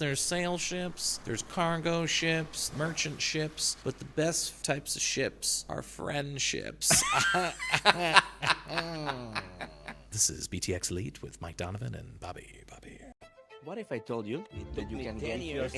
There's sail ships, there's cargo ships, merchant ships, but the best types of ships are friendships. This is BTX Elite with Mike Donovan and Bobby. What if I told you that you can get anything?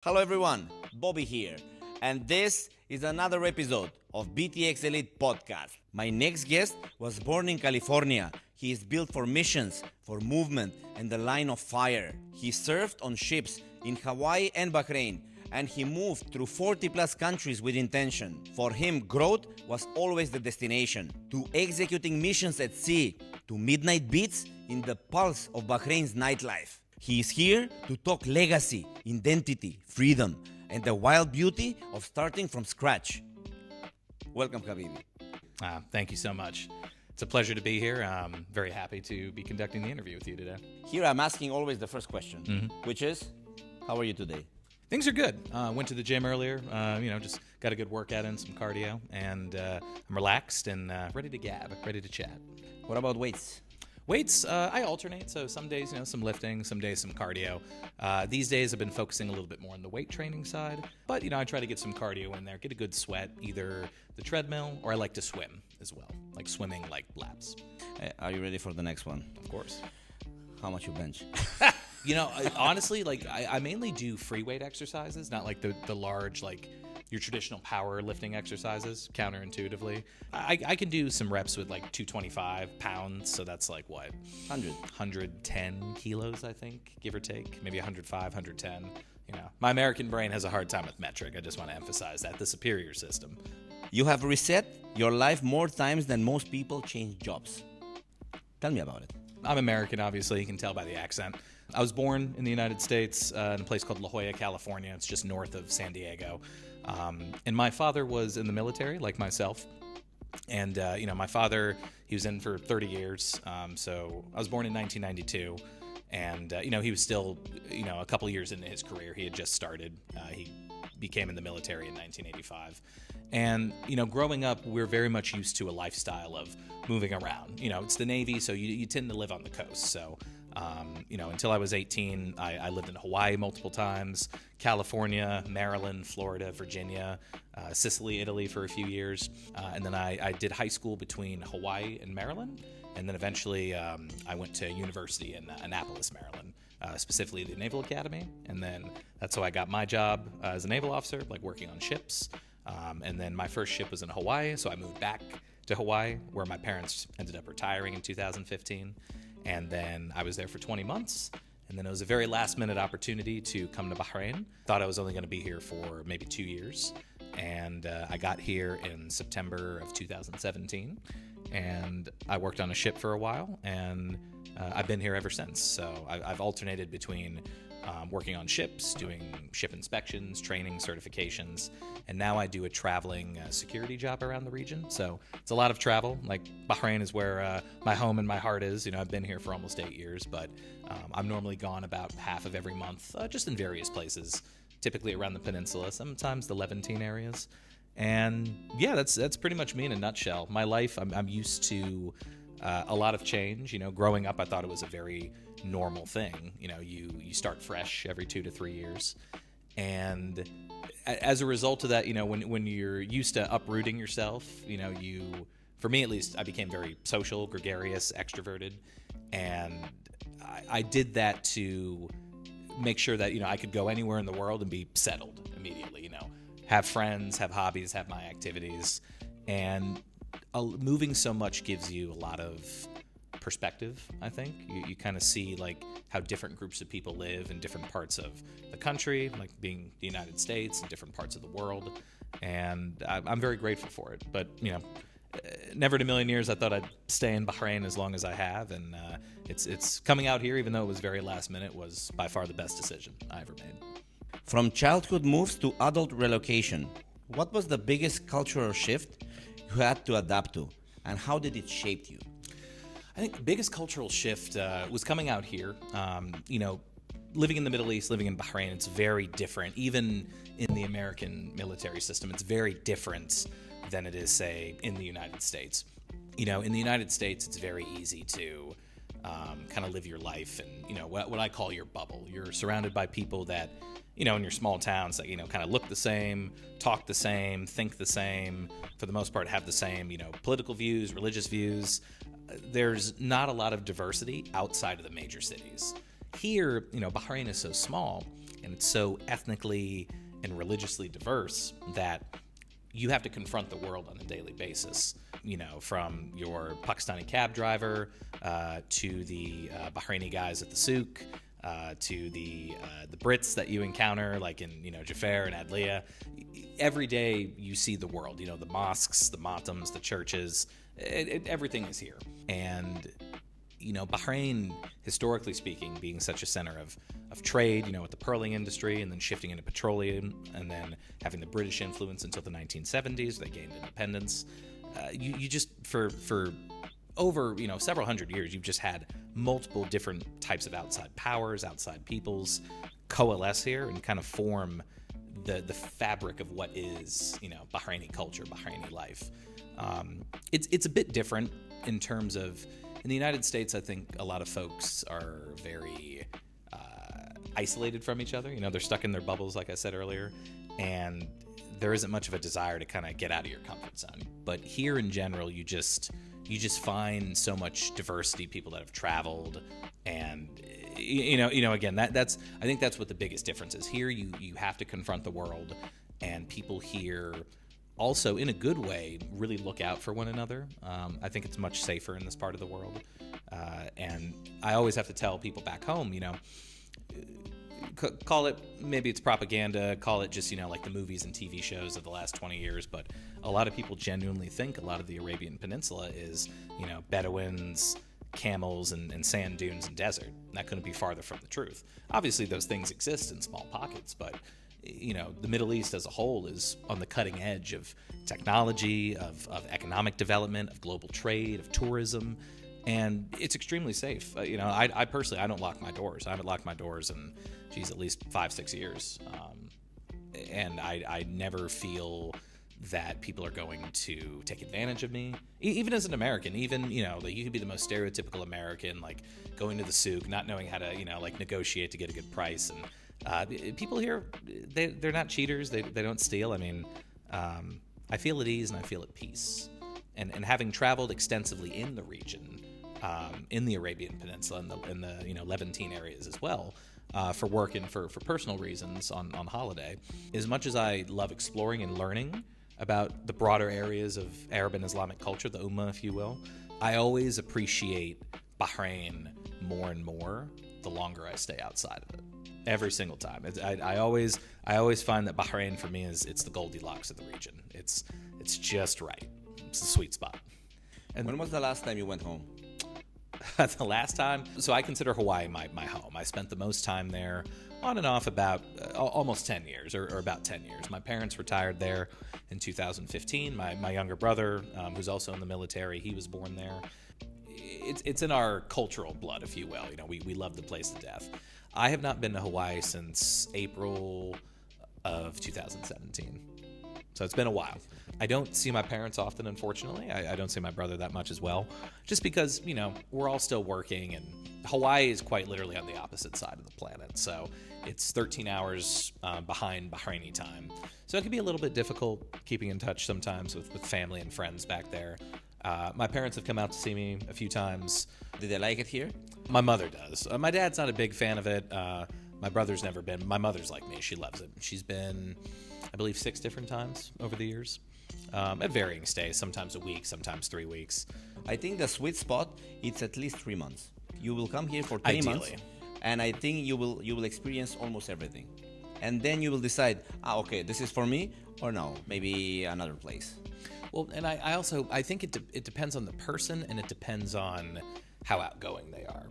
Hello everyone, Bobby here, and this is another episode of BTX Elite Podcast. My next guest was born in California. He is built for missions, for movement, and the line of fire. He served on ships in Hawaii and Bahrain, and he moved through 40 plus countries with intention. For him, growth was always the destination. To executing missions at sea, to midnight beats in the pulse of Bahrain's nightlife. He is here to talk legacy, identity, freedom, and the wild beauty of starting from scratch. Welcome, Habibi. Thank you so much. It's a pleasure to be here. I'm very happy to be conducting the interview with you today. Here I'm asking always the first question, which is, how are you today? Things are good. Went to the gym earlier, just got a good workout in, some cardio, and I'm relaxed and ready to gab, ready to chat. What about weights? Weights, I alternate, so some days, some lifting, some days some cardio. These days I've been focusing a little bit more on the weight training side, but, I try to get some cardio in there, get a good sweat, either the treadmill or I like to swim as well, like swimming like laps. Are you ready for the next one? Of course. How much you bench? Honestly, I mainly do free weight exercises, not like the large, your traditional power lifting exercises, counterintuitively. I can do some reps with 225 pounds, so that's 110 kilos, I think, give or take, maybe 105, 110. My American brain has a hard time with metric. I just want to emphasize that, the superior system. You have reset your life more times than most people change jobs. Tell me about it. I'm American, obviously, you can tell by the accent. I was born in the United States in a place called La Jolla, California. It's just north of San Diego. And my father was in the military, like myself. And, my father, he was in for 30 years. So I was born in 1992. And, he was still, a couple years into his career. He had just started. He became in the military in 1985. And, growing up, we're very much used to a lifestyle of moving around. It's the Navy, so you tend to live on the coast. So, until I was 18, I lived in Hawaii multiple times, California, Maryland, Florida, Virginia, Sicily, Italy for a few years. And then I did high school between Hawaii and Maryland. And then eventually I went to university in Annapolis, Maryland, specifically the Naval Academy. And then that's how I got my job as a naval officer, working on ships. And then my first ship was in Hawaii, so I moved back to Hawaii, where my parents ended up retiring in 2015. And then I was there for 20 months. And then it was a very last-minute opportunity to come to Bahrain. Thought I was only going to be here for maybe 2 years. And I got here in September of 2017. And I worked on a ship for a while, and I've been here ever since. So I've alternated between working on ships, doing ship inspections, training, certifications, and now I do a traveling security job around the region. So it's a lot of travel. Bahrain is where my home and my heart is. I've been here for almost 8 years, but I'm normally gone about half of every month, just in various places, typically around the peninsula, sometimes the Levantine areas. And yeah, that's pretty much me in a nutshell. My life, I'm used to a lot of change. Growing up, I thought it was a very normal thing. You start fresh every 2 to 3 years. And as a result of that, when you're used to uprooting yourself, for me at least, I became very social, gregarious, extroverted. And I did that to make sure that, I could go anywhere in the world and be settled immediately, have friends, have hobbies, have my activities. And moving so much gives you a lot of perspective, I think. You kind of see how different groups of people live in different parts of the country, being the United States and different parts of the world. And I'm very grateful for it. But, never in a million years I thought I'd stay in Bahrain as long as I have. And it's coming out here, even though it was very last minute, was by far the best decision I ever made. From childhood moves to adult relocation, what was the biggest cultural shift you had to adapt to, and how did it shape you? I think the biggest cultural shift was coming out here. Living in the Middle East, living in Bahrain, it's very different. Even in the American military system, it's very different than it is, say, in the United States. In the United States, it's very easy to kind of live your life and, what I call your bubble. You're surrounded by people that, in your small towns that, kind of look the same, talk the same, think the same, for the most part have the same, political views, religious views. There's not a lot of diversity outside of the major cities. Here, Bahrain is so small and it's so ethnically and religiously diverse that you have to confront the world on a daily basis. From your Pakistani cab driver to the Bahraini guys at the souk, to the Brits that you encounter, like in Jafar and Adliya. Every day you see the world. The mosques, the matams, the churches. Everything is here. And Bahrain, historically speaking, being such a center of trade, with the pearling industry, and then shifting into petroleum, and then having the British influence until the 1970s, they gained independence. You just for over several hundred years, you've just had multiple different types of outside powers, outside peoples coalesce here and kind of form the fabric of what is Bahraini culture, Bahraini life. It's a bit different in terms of, in the United States, I think a lot of folks are very isolated from each other. They're stuck in their bubbles, like I said earlier, and there isn't much of a desire to kind of get out of your comfort zone. But here in general, you just find so much diversity, people that have traveled, and again, I think that's what the biggest difference is. Here you have to confront the world, and people here also, in a good way, really look out for one another. I think it's much safer in this part of the world, and I always have to tell people back home, call it, maybe it's propaganda, call it just, like the movies and TV shows of the last 20 years, but a lot of people genuinely think a lot of the Arabian Peninsula is, Bedouins, camels, and sand dunes and desert. That couldn't be farther from the truth. Obviously, those things exist in small pockets, but, the Middle East as a whole is on the cutting edge of technology, of economic development, of global trade, of tourism, and it's extremely safe. I personally, I don't lock my doors. I haven't locked my doors in, at least 5-6 years. And I never feel that people are going to take advantage of me. Even as an American, you could be the most stereotypical American, like going to the souk, not knowing how to, negotiate to get a good price. And people here, they're not cheaters. They don't steal. I feel at ease and I feel at peace. And having traveled extensively in the region, in the Arabian Peninsula, in the Levantine areas as well, for work and for personal reasons on holiday. As much as I love exploring and learning about the broader areas of Arab and Islamic culture, the Ummah, if you will, I always appreciate Bahrain more and more the longer I stay outside of it. Every single time. I always find that Bahrain for me it's the Goldilocks of the region. It's just right. It's the sweet spot. And when was the last time you went home? The last time, so I consider Hawaii my home. I spent the most time there on and off about almost 10 years or about 10 years. My parents retired there in 2015. My younger brother, who's also in the military, he was born there. It's in our cultural blood, if you will. We love the place to death. I have not been to Hawaii since April of 2017. So it's been a while. I don't see my parents often, unfortunately. I don't see my brother that much as well, just because, we're all still working, and Hawaii is quite literally on the opposite side of the planet. So it's 13 hours behind Bahraini time. So it can be a little bit difficult keeping in touch sometimes with family and friends back there. My parents have come out to see me a few times. Do they like it here? My mother does. My dad's not a big fan of it. My brother's never been. My mother's like me. She loves it. She's been, I believe, 6 different times over the years. At varying stays, sometimes a week, sometimes 3 weeks. I think the sweet spot, it's at least 3 months. You will come here for 3 months, and I think you will experience almost everything. And then you will decide, okay, this is for me, or no, maybe another place. Well, and I think it depends on the person, and it depends on how outgoing they are.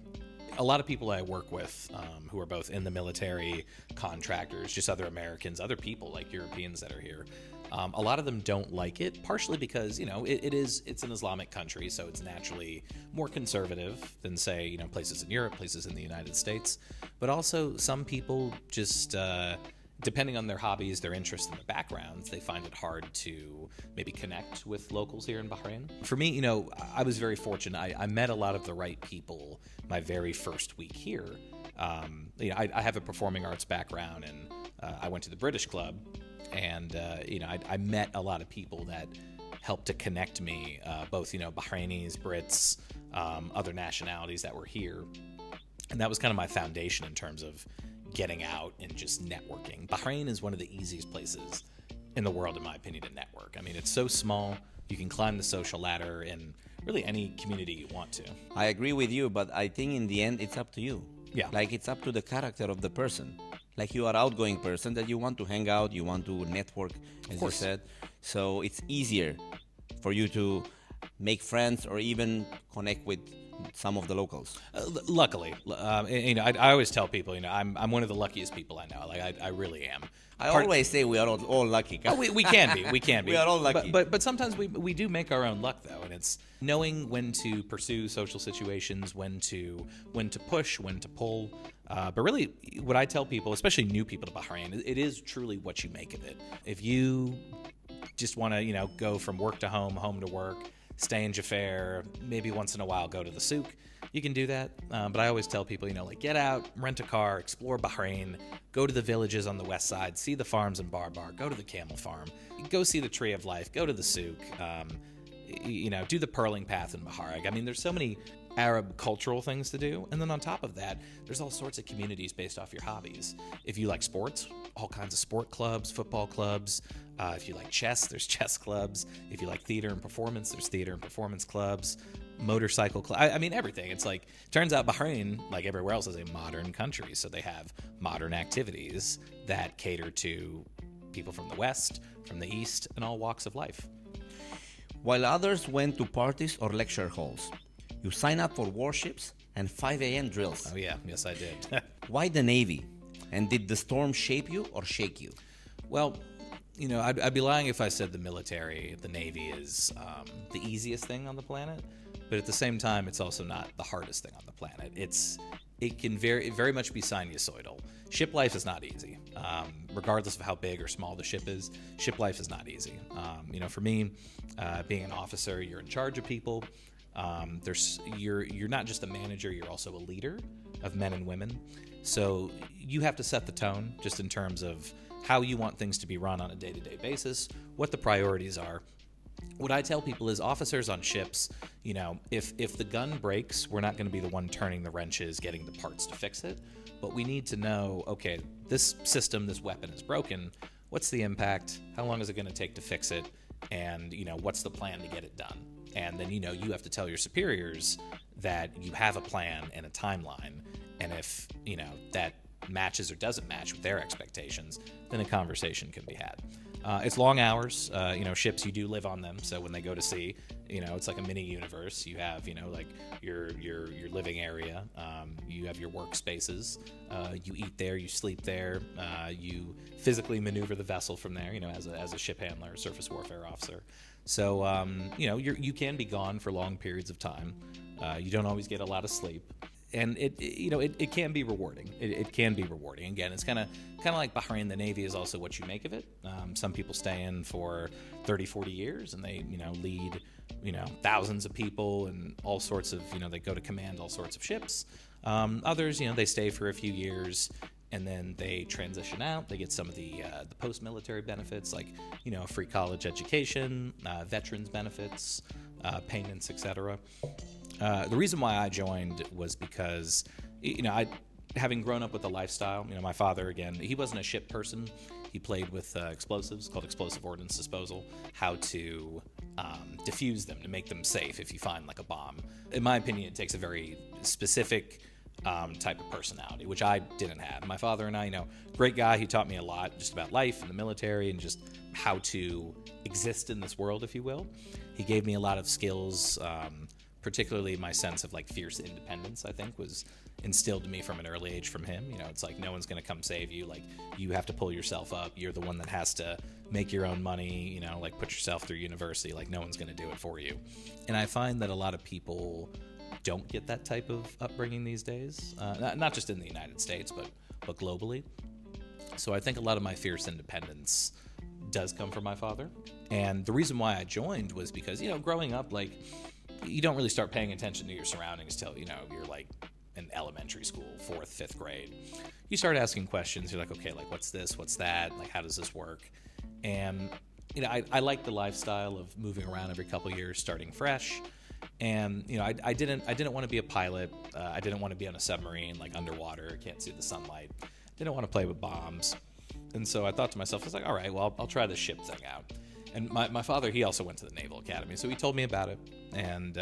A lot of people I work with who are both in the military, contractors, just other Americans, other people like Europeans that are here, a lot of them don't like it, partially because, it's an Islamic country, so it's naturally more conservative than, say, places in Europe, places in the United States. But also some people just, depending on their hobbies, their interests, and their backgrounds, they find it hard to maybe connect with locals here in Bahrain. For me, I was very fortunate. I met a lot of the right people my very first week here. I have a performing arts background, and I went to the British Club, and I met a lot of people that helped to connect me, both Bahrainis, Brits, other nationalities that were here, and that was kind of my foundation in terms of getting out and just networking. Bahrain is one of the easiest places in the world, in my opinion, to network. I mean, it's so small. You can climb the social ladder in really any community you want to. I agree with you, but I think in the end, it's up to you. Yeah. Like, it's up to the character of the person. Like, you are an outgoing person that you want to hang out, you want to network, as you said. So it's easier for you to make friends or even connect with some of the locals. Luckily, I always tell people, I'm one of the luckiest people I know. Like, I really am. I always say we are all lucky. Oh, we can be. We can be. We are all lucky. But sometimes we do make our own luck, though, and it's knowing when to pursue social situations, when to push, when to pull. But really, what I tell people, especially new people to Bahrain, it is truly what you make of it. If you just want to, go from work to home to work, stay in Jafar, maybe once in a while go to the souk, you can do that. But I always tell people, get out, rent a car, explore Bahrain, go to the villages on the west side, see the farms in Barbar, go to the camel farm, go see the Tree of Life, go to the souk, do the Pearling Path in Baharag. I mean, there's so many Arab cultural things to do. And then on top of that, there's all sorts of communities based off your hobbies. If you like sports, all kinds of sport clubs, football clubs. If you like chess, there's chess clubs. If you like theater and performance, there's theater and performance clubs, motorcycle club. I mean, everything. It's like, turns out Bahrain, like everywhere else, is a modern country. So they have modern activities that cater to people from the West, from the East, and all walks of life. While others went to parties or lecture halls, you sign up for warships and 5 a.m. drills. Oh, yeah. Yes, I did. Why the Navy? And did the storm shape you or shake you? Well, I'd be lying if I said the military, the Navy is the easiest thing on the planet. But at the same time, it's also not the hardest thing on the planet. It can very much be sinusoidal. Ship life is not easy. Regardless of how big or small the ship is, ship life is not easy. For me, being an officer, you're in charge of people. You're not just a manager, you're also a leader of men and women. So you have to set the tone just in terms of how you want things to be run on a day-to-day basis, what the priorities are. What I tell people is officers on ships, if the gun breaks, we're not going to be the one turning the wrenches, getting the parts to fix it. But we need to know, okay, this system, this weapon is broken. What's the impact? How long is it going to take to fix it? And, what's the plan to get it done? And then, you have to tell your superiors that you have a plan and a timeline. And if, that matches or doesn't match with their expectations, then a conversation can be had. It's long hours. Ships, you do live on them. So when they go to sea, it's like a mini universe. You have, like your living area. You have your workspaces. You eat there. You sleep there. You physically maneuver the vessel from there. As a ship handler, or surface warfare officer. So you can be gone for long periods of time. You don't always get a lot of sleep. And it can be rewarding. It can be rewarding. Again, it's kind of like Bahrain. The Navy is also what you make of it. Some people stay in for 30, 40 years, and they lead thousands of people and all sorts of they go to command all sorts of ships. Others they stay for a few years and then they transition out. They get some of the post-military benefits like free college education, veterans benefits, payments, etc. The reason why I joined was because, having grown up with the lifestyle, my father, again, he wasn't a ship person. He played with explosives called explosive ordnance disposal, how to diffuse them to make them safe if you find like a bomb. In my opinion, it takes a very specific type of personality, which I didn't have. My father and I, great guy. He taught me a lot just about life and the military and just how to exist in this world, if you will. He gave me a lot of skills, particularly my sense of like fierce independence, I think, was instilled in me from an early age from him. It's like no one's going to come save you. Like you have to pull yourself up. You're the one that has to make your own money, like put yourself through university. Like no one's going to do it for you. And I find that a lot of people don't get that type of upbringing these days, not just in the United States, but globally. So I think a lot of my fierce independence does come from my father. And the reason why I joined was because, growing up, like, you don't really start paying attention to your surroundings till, you're like in elementary school, 4th, 5th grade. You start asking questions. You're like, okay, like, what's this? What's that? Like, how does this work? And, I like the lifestyle of moving around every couple of years, starting fresh. And, I didn't want to be a pilot. I didn't want to be on a submarine, like underwater, can't see the sunlight. Didn't want to play with bombs. And so I thought to myself, I was like, all right, well, I'll try the ship thing out. And my father, he also went to the Naval Academy. So he told me about it. And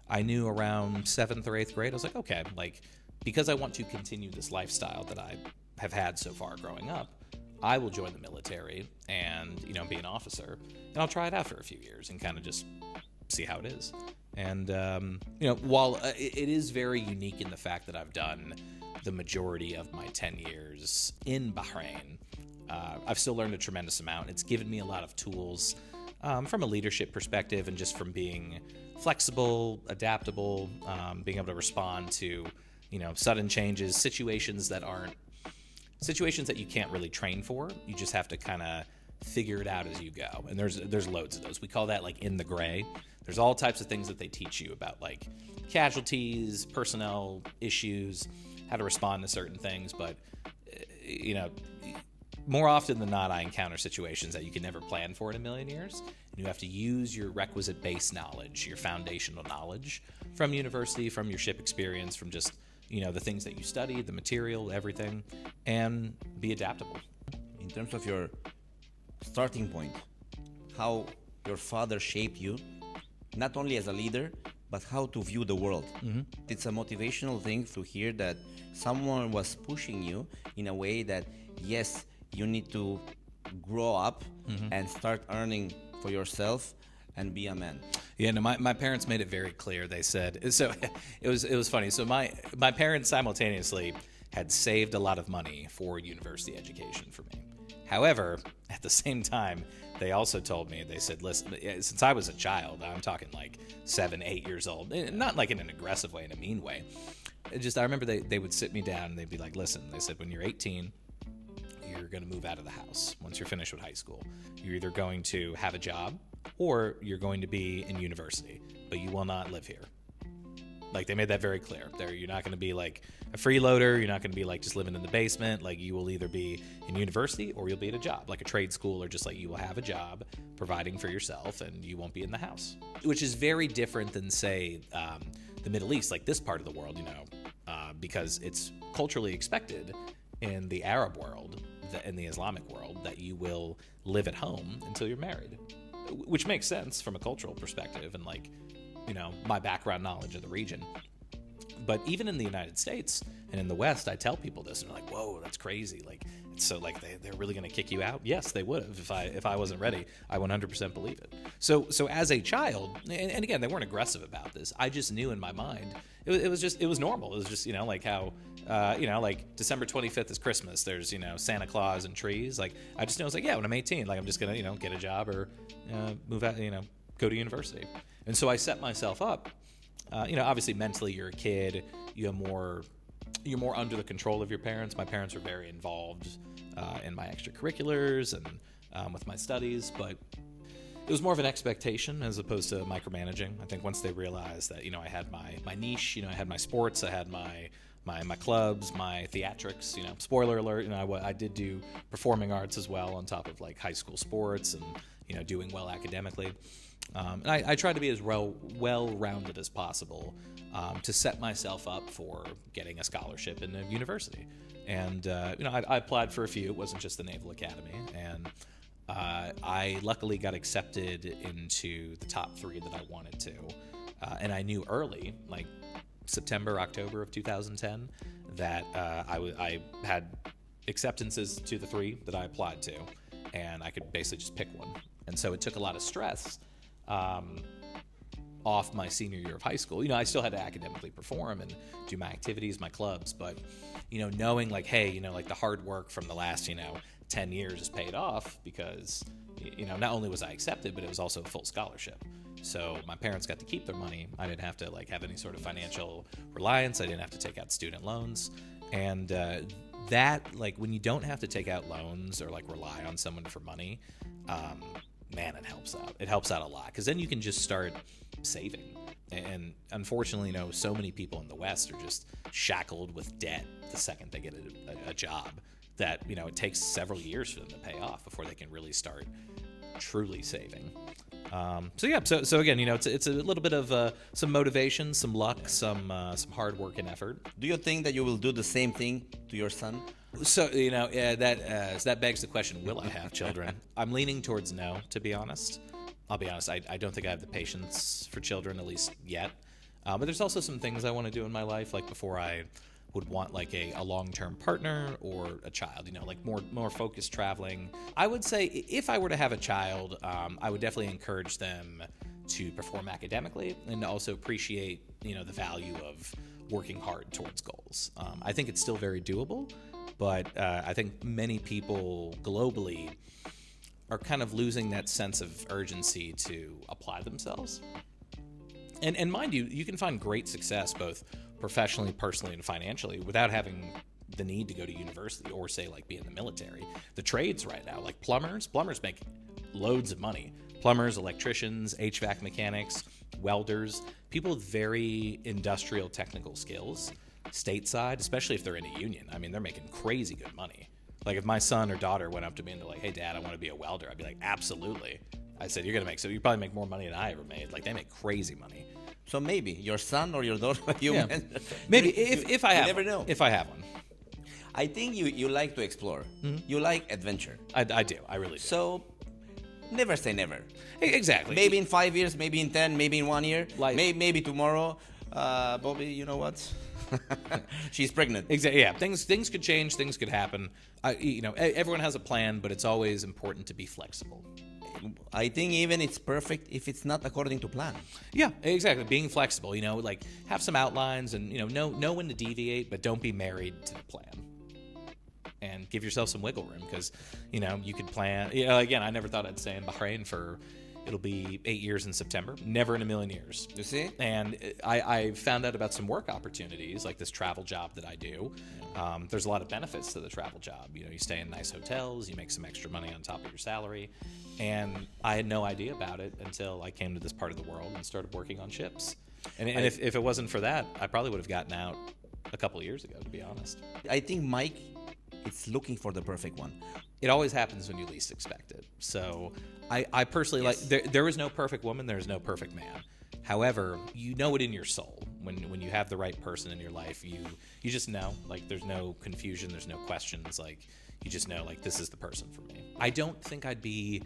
I knew around 7th or 8th grade, I was like, okay, like, because I want to continue this lifestyle that I have had so far growing up, I will join the military and, be an officer. And I'll try it out for a few years and kind of just see how it is. And, while it is very unique in the fact that I've done the majority of my 10 years in Bahrain, I've still learned a tremendous amount. It's given me a lot of tools from a leadership perspective and just from being flexible, adaptable, being able to respond to, sudden changes, situations that you can't really train for. You just have to kind of figure it out as you go. And there's loads of those. We call that like in the gray. There's all types of things that they teach you about, like casualties, personnel issues, how to respond to certain things. But, more often than not, I encounter situations that you can never plan for in a million years. And you have to use your requisite base knowledge, your foundational knowledge from university, from your ship experience, from just, the things that you study, the material, everything, and be adaptable. In terms of your starting point, how your father shaped you, not only as a leader, but how to view the world. Mm-hmm. It's a motivational thing to hear that someone was pushing you in a way that, yes, you need to grow up and start earning for yourself and be a man. Yeah, no, my parents made it very clear. They said, so it was funny. So my parents simultaneously had saved a lot of money for university education for me. However, at the same time, they also told me, they said, listen, since I was a child, I'm talking like 7, 8 years old, not like in an aggressive way, in a mean way. I remember they would sit me down and they'd be like, listen, they said, when you're 18, you're going to move out of the house once you're finished with high school. You're either going to have a job or you're going to be in university, but you will not live here. Like, they made that very clear. You're not going to be like a freeloader. You're not going to be like just living in the basement. Like, you will either be in university or you'll be at a job, like a trade school, or just like you will have a job providing for yourself and you won't be in the house, which is very different than, say, the Middle East, like this part of the world, because it's culturally expected in the Arab world, in the Islamic world, that you will live at home until you're married, which makes sense from a cultural perspective and like, my background knowledge of the region. But even in the United States and in the West, I tell people this and they're like, whoa, that's crazy. Like, so like they're really going to kick you out? Yes, they would have if I wasn't ready. I 100% believe it. So as a child, and again, they weren't aggressive about this. I just knew in my mind, it was normal. It was just, like how, like December 25th is Christmas. There's, Santa Claus and trees. Like, I just know, it's like, yeah, when I'm 18, like I'm just going to, get a job or move out, go to university. And so I set myself up, obviously mentally you're a kid, you're more under the control of your parents. My parents were very involved in my extracurriculars and with my studies, but it was more of an expectation as opposed to micromanaging. I think once they realized that, I had my niche, I had my sports, I had my clubs, my theatrics, spoiler alert, I did do performing arts as well on top of like high school sports and, doing well academically. And I tried to be as well-rounded as possible to set myself up for getting a scholarship in a university. And, I applied for a few. It wasn't just the Naval Academy. And I luckily got accepted into the top 3 that I wanted to. And I knew early, like September, October of 2010, that I had acceptances to the 3 that I applied to. And I could basically just pick one. And so it took a lot of stress off my senior year of high school. I still had to academically perform and do my activities, my clubs, but, knowing like, hey, like the hard work from the last, 10 years is paid off because, not only was I accepted, but it was also a full scholarship. So my parents got to keep their money. I didn't have to like have any sort of financial reliance. I didn't have to take out student loans. And that, like, when you don't have to take out loans or like rely on someone for money, man, it helps out. It helps out a lot, because then you can just start saving. And unfortunately, so many people in the West are just shackled with debt the second they get a job that, it takes several years for them to pay off before they can really start truly saving. So again, it's a little bit of some motivation, some luck, some hard work and effort. Do you think that you will do the same thing to your son? So that begs the question: will I have children? I'm leaning towards no, to be honest. I'll be honest. I don't think I have the patience for children, at least yet. But there's also some things I want to do in my life, like before I would want like a long-term partner or a child, like more focused traveling. I would say if I were to have a child, I would definitely encourage them to perform academically and also appreciate, the value of working hard towards goals. I think it's still very doable, but I think many people globally are kind of losing that sense of urgency to apply themselves. And mind you, you can find great success both professionally, personally, and financially without having the need to go to university or, say, like be in the military. The trades right now, like plumbers make loads of money. Plumbers, electricians, HVAC mechanics, welders, people with very industrial technical skills, stateside, especially if they're in a union. I mean, they're making crazy good money. Like if my son or daughter went up to me and they're like, "Hey, Dad, I want to be a welder," I'd be like, "Absolutely." I said, "You're gonna make you probably make more money than I ever made." Like they make crazy money. So maybe your son or your daughter, maybe if I have, never know. If I have one. I think you like to explore. Mm-hmm. You like adventure. I do. I really do. So never say never. Exactly. Maybe in 5 years, maybe in 10, maybe in 1 year, maybe tomorrow. Bobby, you know what? She's pregnant. Exactly. Yeah. Things could change. Things could happen. Everyone has a plan, but it's always important to be flexible. I think even it's perfect if it's not according to plan. Yeah, exactly. Being flexible, like have some outlines and, know when to deviate, but don't be married to the plan. And give yourself some wiggle room because, you could plan. Again, I never thought I'd stay in Bahrain it'll be 8 years in September. Never in a million years. You see? And I found out about some work opportunities, like this travel job that I do. There's a lot of benefits to the travel job. You stay in nice hotels, you make some extra money on top of your salary. And I had no idea about it until I came to this part of the world and started working on ships. And if it wasn't for that, I probably would have gotten out a couple of years ago, to be honest. I think Mike is looking for the perfect one. It always happens when you least expect it. So I personally like there is no perfect woman, there is no perfect man. However, you know it in your soul when you have the right person in your life. You just know, like there's no confusion, there's no questions. Like you just know, like this is the person for me. I don't think I'd be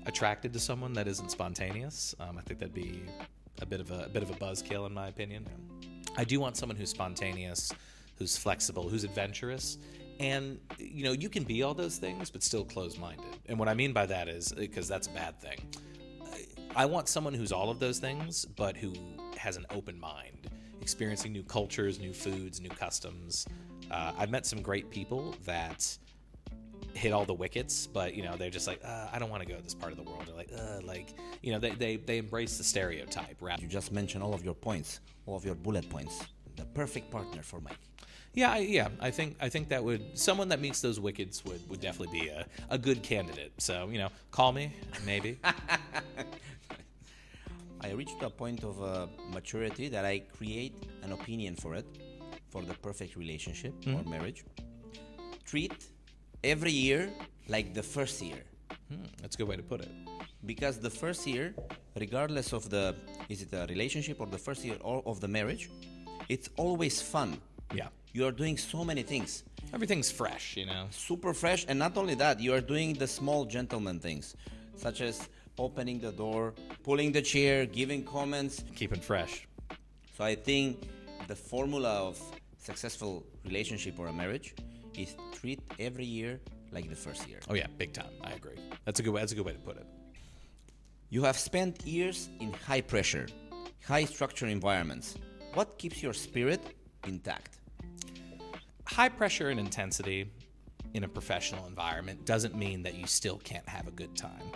attracted to someone that isn't spontaneous. I think that'd be a bit of a buzzkill in my opinion. I do want someone who's spontaneous, who's flexible, who's adventurous. And, you can be all those things, but still closed-minded. And what I mean by that is, because that's a bad thing, I want someone who's all of those things, but who has an open mind, experiencing new cultures, new foods, new customs. I've met some great people that hit all the wickets, but, they're just like, I don't want to go to this part of the world. They're like, they embrace the stereotype. You just mentioned all of your points, all of your bullet points. The perfect partner for Mike. Yeah. I think that someone that meets those wickets would definitely be a good candidate. So call me maybe. I reached a point of maturity that I create an opinion for the perfect relationship or marriage. Treat every year like the first year. That's a good way to put it. Because the first year, regardless of is it a relationship or the first year of the marriage, it's always fun. Yeah. You are doing so many things. Everything's fresh, Super fresh. And not only that, you are doing the small gentleman things, such as opening the door, pulling the chair, giving comments. Keeping fresh. So I think the formula of successful relationship or a marriage is treat every year like the first year. Oh yeah, big time. I agree. That's a good way to put it. You have spent years in high pressure, high structure environments. What keeps your spirit intact? High pressure and intensity in a professional environment doesn't mean that you still can't have a good time.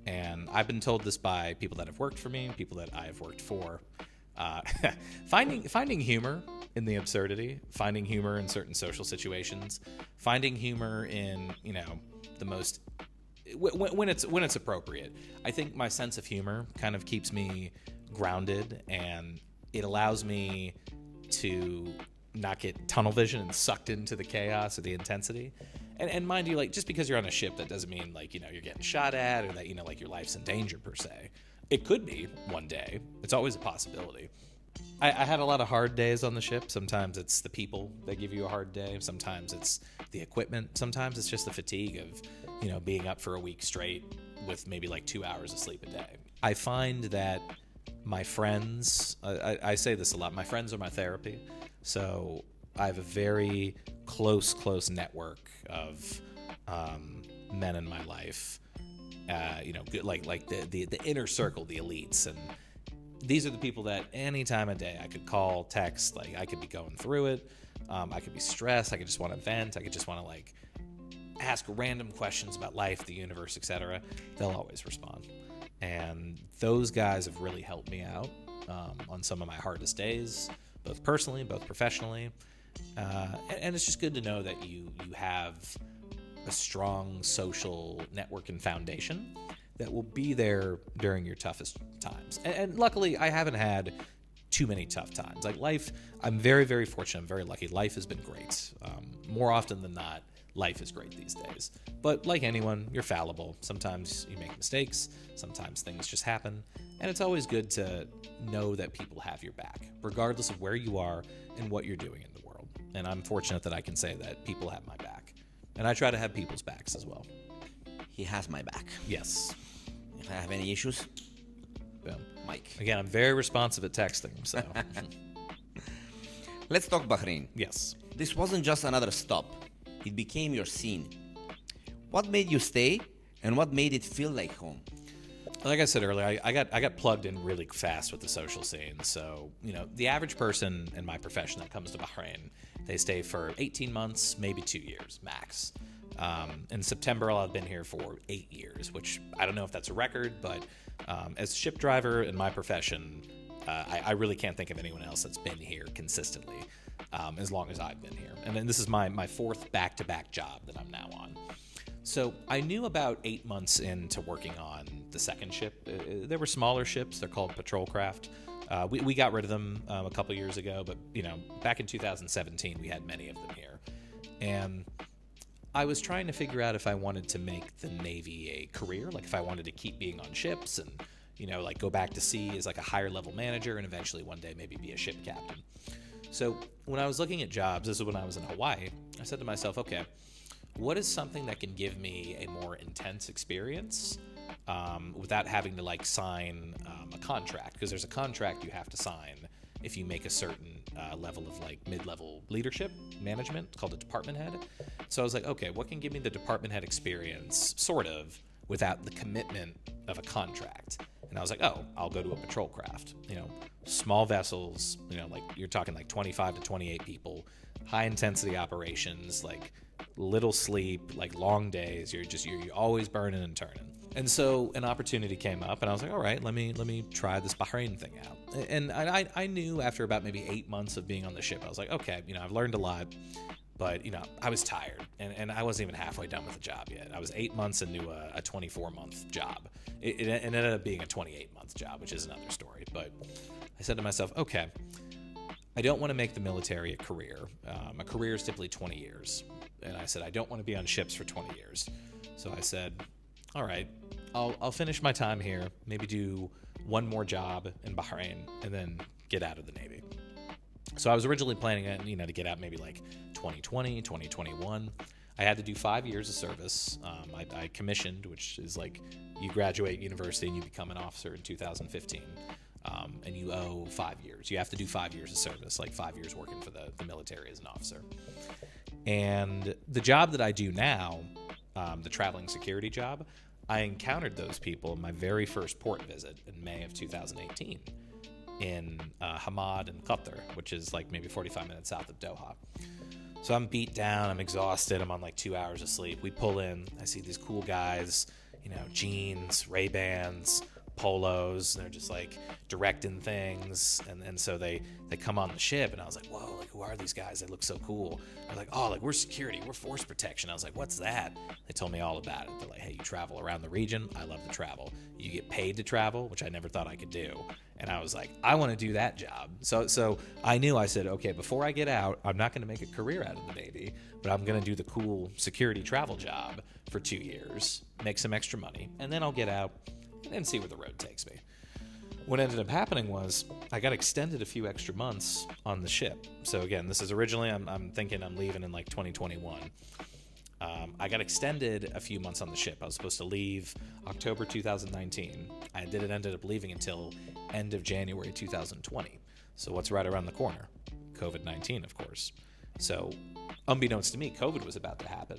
And I've been told this by people that have worked for me, people that I have worked for. Finding humor in the absurdity, finding humor in certain social situations, finding humor in, the most when it's appropriate. I think my sense of humor kind of keeps me grounded, and it allows me to not get tunnel vision and sucked into the chaos or the intensity. And mind you, like, just because you're on a ship, that doesn't mean, like, you're getting shot at, or that, like, your life's in danger per se. It could be one day. It's always a possibility. I had a lot of hard days on the ship. Sometimes it's the people that give you a hard day. Sometimes it's the equipment. Sometimes it's just the fatigue of, being up for a week straight with maybe like 2 hours of sleep a day. I find that my friends, I say this a lot, my friends are my therapy. So I have a very close network of men in my life, like the inner circle, the elites. And these are the people that any time of day I could call, text, like I could be going through it. I could be stressed. I could just want to vent. I could just want to like ask random questions about life, the universe, etc. They'll always respond. And those guys have really helped me out on some of my hardest days, both personally, both professionally. And it's just good to know that you have a strong social network and foundation that will be there during your toughest times. And luckily, I haven't had too many tough times. Like life, I'm very, very fortunate. I'm very lucky. Life has been great. More often than not, life is great these days. But like anyone, you're fallible. Sometimes you make mistakes. Sometimes things just happen. And it's always good to know that people have your back, regardless of where you are and what you're doing in the world. And I'm fortunate that I can say that people have my back. And I try to have people's backs as well. He has my back. Yes. If I have any issues, Boom. Mike. Again, I'm very responsive at texting, so. Let's talk Bahrain. Yes. This wasn't just another stop. It became your scene. What made you stay, and what made it feel like home? Like I said earlier, I got plugged in really fast with the social scene. So, the average person in my profession that comes to Bahrain, they stay for 18 months, maybe 2 years max. In September, I'll have been here for 8 years, which I don't know if that's a record, but as a ship driver in my profession, I really can't think of anyone else that's been here consistently as long as I've been here. And then this is my fourth back-to-back job that I'm now on. So I knew about 8 months into working on the second ship. There were smaller ships. They're called patrol craft. We got rid of them a couple years ago, but back in 2017, we had many of them here. And I was trying to figure out if I wanted to make the Navy a career, like if I wanted to keep being on ships and, like go back to sea as like a higher level manager and eventually one day maybe be a ship captain. So when I was looking at jobs, this is when I was in Hawaii, I said to myself, okay, what is something that can give me a more intense experience without having to like sign a contract? Because there's a contract you have to sign if you make a certain level of like mid-level leadership management. It's called a department head. So I was like, okay, what can give me the department head experience sort of without the commitment of a contract? And I was like, oh, I'll go to a patrol craft, small vessels, like you're talking like 25 to 28 people, high intensity operations, like little sleep, like long days. You're always burning and turning. And so an opportunity came up and I was like, all right, let me try this Bahrain thing out. And I knew after about maybe 8 months of being on the ship, I was like, okay, I've learned a lot, but I was tired and I wasn't even halfway done with the job yet. I was 8 months into a 24-month job. It ended up being a 28-month job, which is another story. But I said to myself, okay, I don't want to make the military a career. A career is typically 20 years. And I said, I don't want to be on ships for 20 years. So I said, all right, I'll finish my time here, maybe do one more job in Bahrain, and then get out of the Navy. So I was originally planning to get out maybe like 2020, 2021. I had to do 5 years of service. I commissioned, which is like you graduate university and you become an officer in 2015. And you owe 5 years. You have to do 5 years of service, like 5 years working for the military as an officer. And the job that I do now, the traveling security job, I encountered those people in my very first port visit in May of 2018 in Hamad in Qatar, which is like maybe 45 minutes south of Doha. So I'm beat down, I'm exhausted, I'm on like 2 hours of sleep. We pull in, I see these cool guys, jeans, Ray-Bans, polos, and they're just like directing things. And so they come on the ship and I was like, whoa, like who are these guys? They look so cool. They're like, oh, like we're security, we're force protection. I was like, what's that? They told me all about it. They're like, hey, you travel around the region. I love to travel. You get paid to travel, which I never thought I could do. And I was like, I want to do that job. So I knew, I said, okay, before I get out, I'm not going to make a career out of the Navy, but I'm going to do the cool security travel job for 2 years, make some extra money, and then I'll get out and see where the road takes me. What ended up happening was I got extended a few extra months on the ship. So again, this is originally, I'm thinking I'm leaving in like 2021. I got extended a few months on the ship. I was supposed to leave October 2019. I ended up leaving until end of January 2020. So what's right around the corner? COVID-19, of course. So unbeknownst to me, COVID was about to happen,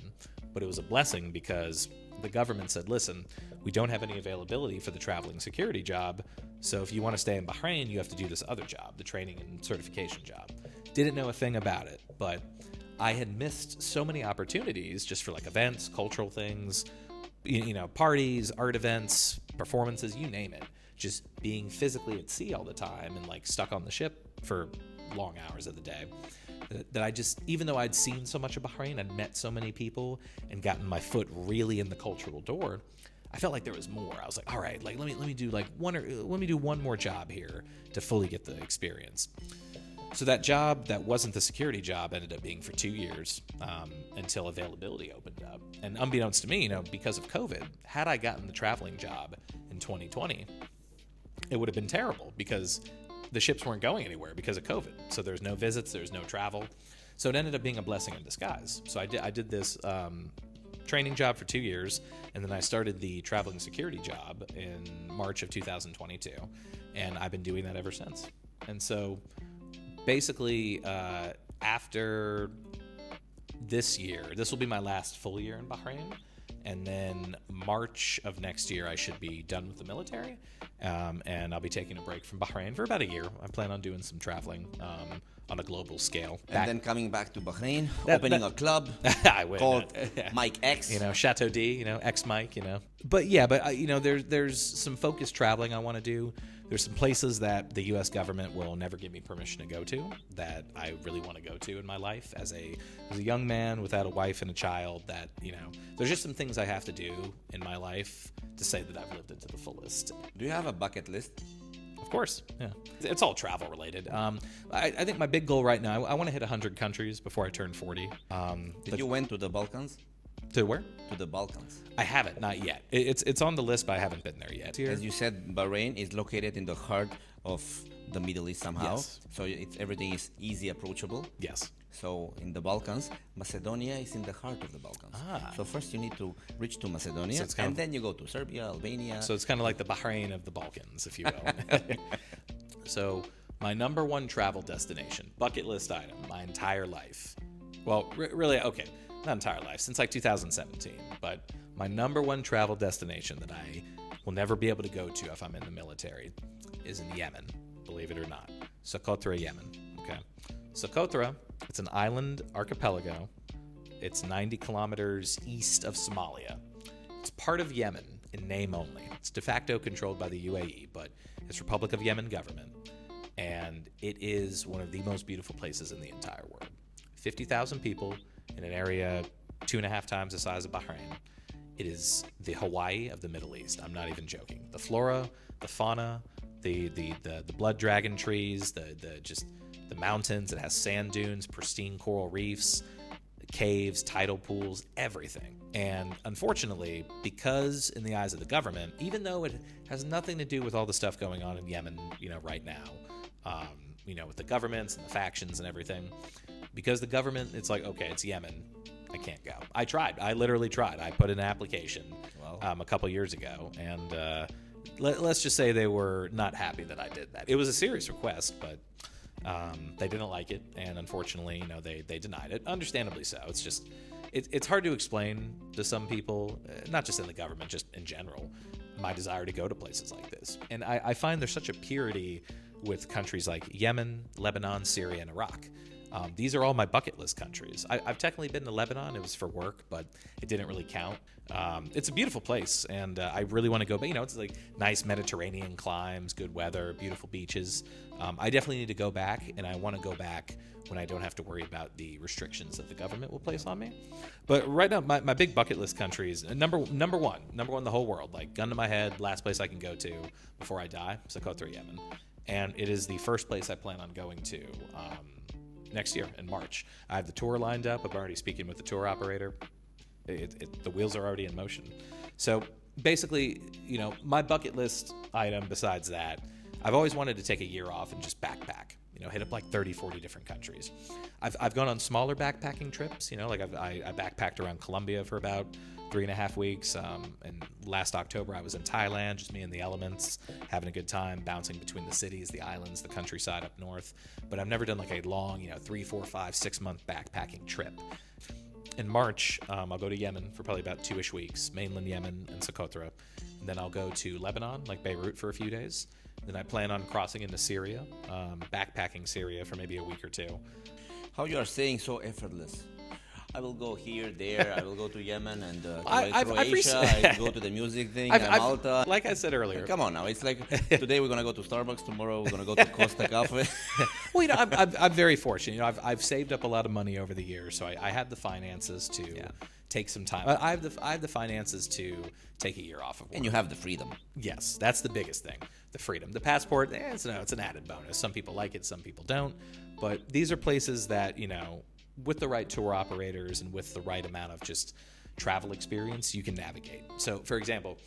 but it was a blessing because the government said, listen, we don't have any availability for the traveling security job. So if you want to stay in Bahrain, you have to do this other job, the training and certification job. Didn't know a thing about it, but I had missed so many opportunities just for like events, cultural things, parties, art events, performances, you name it. Just being physically at sea all the time and like stuck on the ship for long hours of the day. That I just, even though I'd seen so much of Bahrain, I'd met so many people and gotten my foot really in the cultural door, I felt like there was more. I was like, all right, like let me do one more job here to fully get the experience. So that job that wasn't the security job ended up being for 2 years until availability opened up. And unbeknownst to me, because of COVID, had I gotten the traveling job in 2020, it would have been terrible because the ships weren't going anywhere because of COVID. So there's no visits, there's no travel. So it ended up being a blessing in disguise. So I did this training job for 2 years, and then I started the traveling security job in March of 2022, and I've been doing that ever since. And so basically, after this year, this will be my last full year in Bahrain, and then March of next year, I should be done with the military, and I'll be taking a break from Bahrain for about a year. I plan on doing some traveling on a global scale. And then coming back to Bahrain, opening a club called Mike X. Chateau D, X Mike, But yeah, there's some focused traveling I want to do. There's some places that the U.S. government will never give me permission to go to that I really want to go to in my life as a young man without a wife and a child. That there's just some things I have to do in my life to say that I've lived it to the fullest. Do you have a bucket list? Of course, yeah. It's all travel related. I think my big goal right now, I want to hit 100 countries before I turn 40. Did you went to the Balkans? To where? To the Balkans. I haven't, not yet. It's on the list, but I haven't been there yet. As you said, Bahrain is located in the heart of the Middle East somehow. Yes. So everything is easy approachable. Yes. So in the Balkans, Macedonia is in the heart of the Balkans. So first you need to reach to Macedonia, and then you go to Serbia, Albania. So it's kind of like the Bahrain of the Balkans, if you will. So my number one travel destination, bucket list item, my entire life. Well, really, okay, not entire life, since like 2017. But my number one travel destination that I will never be able to go to if I'm in the military is in Yemen, believe it or not. Socotra, Yemen. Okay. Socotra, it's an island archipelago. It's 90 kilometers east of Somalia. It's part of Yemen in name only. It's de facto controlled by the UAE, but it's Republic of Yemen government. And it is one of the most beautiful places in the entire world. 50,000 people in an area 2.5 times the size of Bahrain. It is the Hawaii of the Middle East. I'm not even joking. The flora, the fauna, the blood dragon trees, the mountains. It has sand dunes, pristine coral reefs, caves, tidal pools, everything. And unfortunately, because in the eyes of the government, even though it has nothing to do with all the stuff going on in Yemen, right now, with the governments and the factions and everything, because the government, it's like, okay, it's Yemen, I can't go. I tried. I literally tried. I put in an application a couple years ago, and let's just say they were not happy that I did that. It was a serious request, but they didn't like it, and unfortunately, they denied it. Understandably so. It's just, it's hard to explain to some people, not just in the government, just in general, my desire to go to places like this. And I find there's such a purity with countries like Yemen, Lebanon, Syria, and Iraq. These are all my bucket list countries. I've technically been to Lebanon. It was for work, but it didn't really count. It's a beautiful place, and I really want to go. But it's like nice Mediterranean climes, good weather, beautiful beaches. I definitely need to go back, and I want to go back when I don't have to worry about the restrictions that the government will place on me. But right now, my big bucket list countries, number one in the whole world, like gun to my head, last place I can go to before I die, Socotra, Yemen. And it is the first place I plan on going to next year in March. I have the tour lined up. I'm already speaking with the tour operator. The wheels are already in motion. So basically, my bucket list item besides that, I've always wanted to take a year off and just backpack. Hit up like 30, 40 different countries. I've gone on smaller backpacking trips. Like I backpacked around Colombia for about 3.5 weeks. And last October, I was in Thailand, just me and the elements, having a good time, bouncing between the cities, the islands, the countryside up north. But I've never done like a long, 3, 4, 5, 6 month backpacking trip. In March, I'll go to Yemen for probably about 2-ish weeks, mainland Yemen and Socotra. And then I'll go to Lebanon, like Beirut, for a few days. Then I plan on crossing into Syria, backpacking Syria for maybe a week or two. How you are saying so effortless? I will go here, there. I will go to Yemen and Croatia. I go to the music thing, Malta. Like I said earlier. Come on now. It's like today we're gonna go to Starbucks. Tomorrow we're gonna go to Costa Cafe. Well, I'm very fortunate. I've saved up a lot of money over the years, so I had the finances to take some time. I have the finances to take a year off of work. And you have the freedom. Yes, that's the biggest thing. The freedom. The passport, it's an added bonus. Some people like it, some people don't. But these are places that, with the right tour operators and with the right amount of just travel experience, you can navigate. So, for example,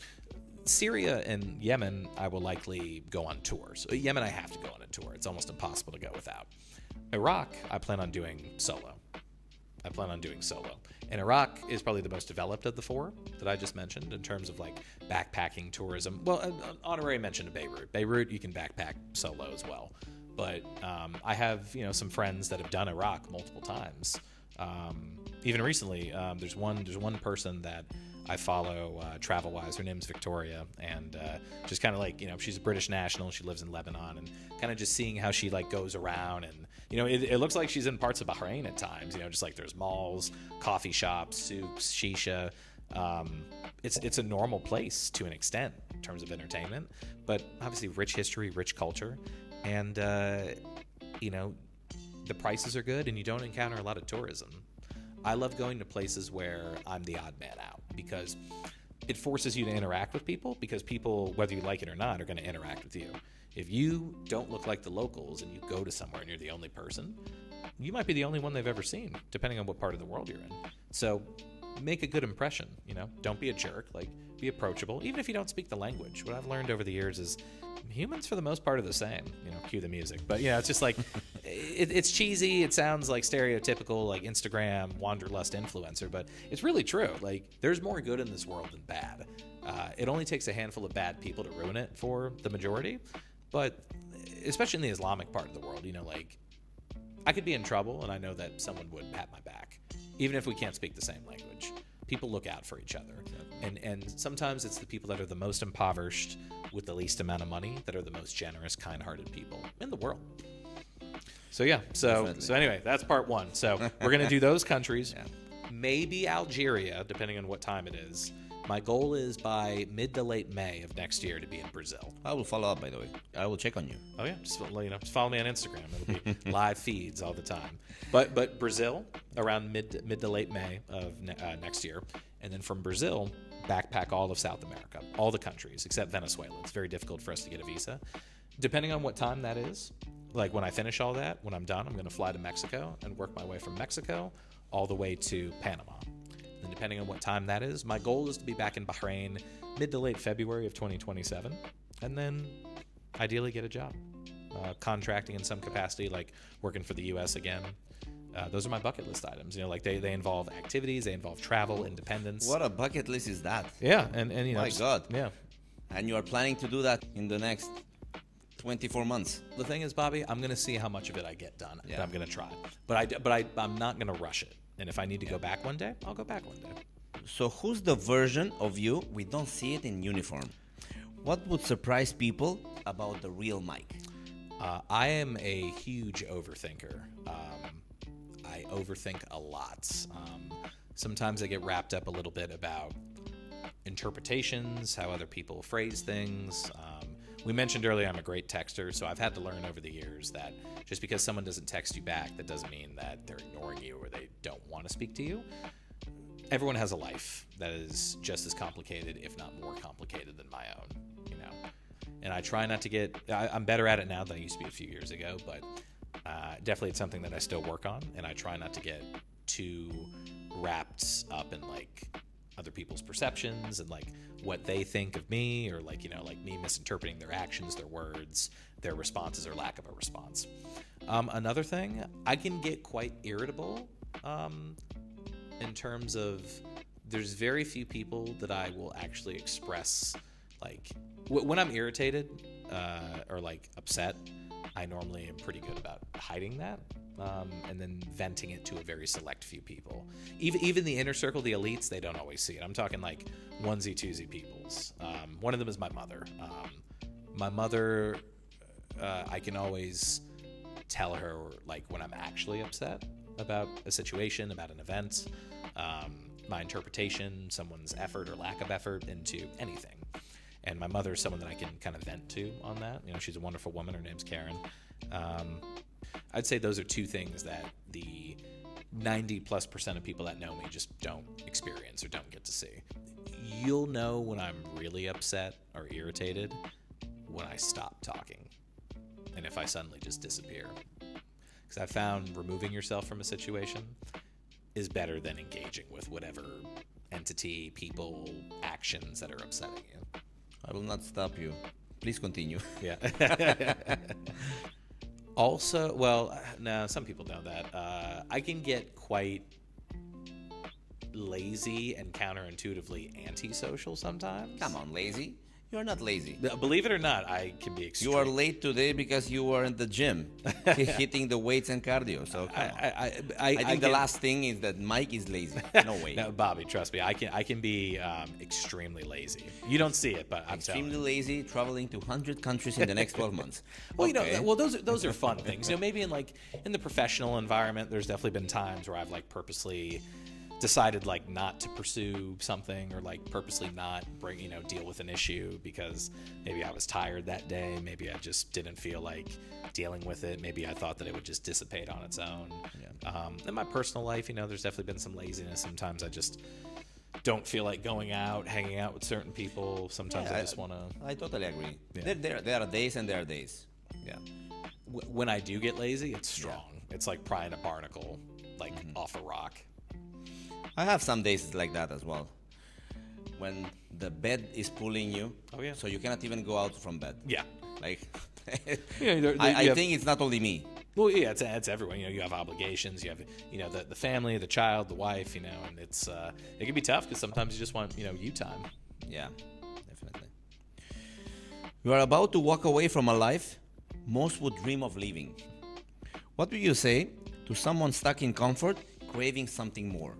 Syria and Yemen, I will likely go on tours. Yemen, I have to go on a tour. It's almost impossible to go without. Iraq, I plan on doing solo. And Iraq is probably the most developed of the four that I just mentioned in terms of like backpacking tourism. Well, an honorary mention to Beirut. Beirut, you can backpack solo as well. But I have, some friends that have done Iraq multiple times. Even recently, there's one person that I follow travel-wise. Her name's Victoria, and just kind of like, she's a British national. She lives in Lebanon, and kind of just seeing how she like goes around, and it looks like she's in parts of Bahrain at times. Just like there's malls, coffee shops, souks, shisha. It's a normal place to an extent in terms of entertainment, but obviously rich history, rich culture, and the prices are good, and you don't encounter a lot of tourism. I love going to places where I'm the odd man out because it forces you to interact with people, because people, whether you like it or not, are going to interact with you. If you don't look like the locals and you go to somewhere and you're the only person, you might be the only one they've ever seen, depending on what part of the world you're in. So make a good impression, don't be a jerk, like be approachable, even if you don't speak the language. What I've learned over the years is humans for the most part are the same, cue the music, but it's just like, it's cheesy. It sounds like stereotypical, like Instagram wanderlust influencer, but it's really true. Like there's more good in this world than bad. It only takes a handful of bad people to ruin it for the majority, but especially in the Islamic part of the world, like I could be in trouble and I know that someone would pat my back, even if we can't speak the same language. People look out for each other. And sometimes it's the people that are the most impoverished with the least amount of money that are the most generous, kind-hearted people in the world. So anyway, that's part one. So we're going to do those countries, maybe Algeria, depending on what time it is. My goal is by mid to late May of next year to be in Brazil. I will follow up, by the way. I will check on you. Oh, yeah. Just follow me on Instagram. It'll be live feeds all the time. But Brazil, around mid to late May of next year. And then from Brazil, backpack all of South America, all the countries except Venezuela. It's very difficult for us to get a visa. Depending on what time that is, like when I finish all that, when I'm done, I'm going to fly to Mexico and work my way from Mexico all the way to Panama. And depending on what time that is, my goal is to be back in Bahrain mid to late February of 2027, and then ideally get a job, contracting in some capacity, like working for the U.S. again. Those are my bucket list items. Like they involve activities, they involve travel, independence. What a bucket list is that? Yeah, and my God. Yeah. And you are planning to do that in the next 24 months. The thing is, Bobby, I'm going to see how much of it I get done. Yeah. I'm going to try. But I'm not going to rush it. And if I need to go back one day, I'll go back one day. So who's the version of you we don't see it in uniform? What would surprise people about the real Mike? I am a huge overthinker. I overthink a lot. Sometimes I get wrapped up a little bit about interpretations, how other people phrase things. We mentioned earlier I'm a great texter, so I've had to learn over the years that just because someone doesn't text you back, that doesn't mean that they're ignoring you or they don't want to speak to you. Everyone has a life that is just as complicated, if not more complicated than my own, you know. And I try not to get, I'm better at it now than I used to be a few years ago, but definitely it's something that I still work on, and I try not to get too wrapped up in like other people's perceptions and like what they think of me, or like, you know, like me misinterpreting their actions, their words, their responses, or lack of a response. Another thing, I can get quite irritable in terms of there's very few people that I will actually express like when I'm irritated or like upset. I normally am pretty good about hiding that and then venting it to a very select few people. Even the inner circle, the elites, they don't always see it. I'm talking like onesie, twosie peoples. One of them is my mother. My mother, I can always tell her like when I'm actually upset about a situation, about an event, my interpretation, someone's effort or lack of effort into anything. And my mother is someone that I can kind of vent to on that. You know, she's a wonderful woman. Her name's Karen. I'd say those are two things that the 90+% of people that know me just don't experience or don't get to see. You'll know when I'm really upset or irritated when I stop talking and if I suddenly just disappear. Because I found removing yourself from a situation is better than engaging with whatever entity, people, actions that are upsetting you. I will not stop you. Please continue. Yeah. Also, well, no, some people know that. I can get quite lazy and counterintuitively antisocial sometimes. Come on, lazy. You're not lazy. Believe it or not, I can be extreme. You are late today because you were in the gym hitting the weights and cardio. So I think the last thing is that Mike is lazy. No way. No, Bobby, trust me. I can be extremely lazy. You don't see it, but I'm extremely telling you. lazy, traveling to 100 countries in the next 12 months. Well, Okay. you know, those are fun things. You know, maybe in the professional environment, there's definitely been times where I've like purposely decided like not to pursue something or like purposely not deal with an issue because maybe I was tired that day, maybe I just didn't feel like dealing with it, maybe I thought that it would just dissipate on its own. In my personal life, there's definitely been some laziness. Sometimes I just don't feel like going out, hanging out with certain people. Sometimes I just want to. I totally agree. Yeah. There are days and there are days. Yeah. When I do get lazy, it's strong. Yeah. It's like prying a barnacle off a rock. I have some days like that as well. When the bed is pulling you, so you cannot even go out from bed. Yeah. Like, I think it's not only me. Well, yeah, it's everyone. You have obligations. You have, the family, the child, the wife. And it's it can be tough because sometimes you just want you time. Yeah, definitely. You are about to walk away from a life most would dream of leaving. What do you say to someone stuck in comfort, craving something more?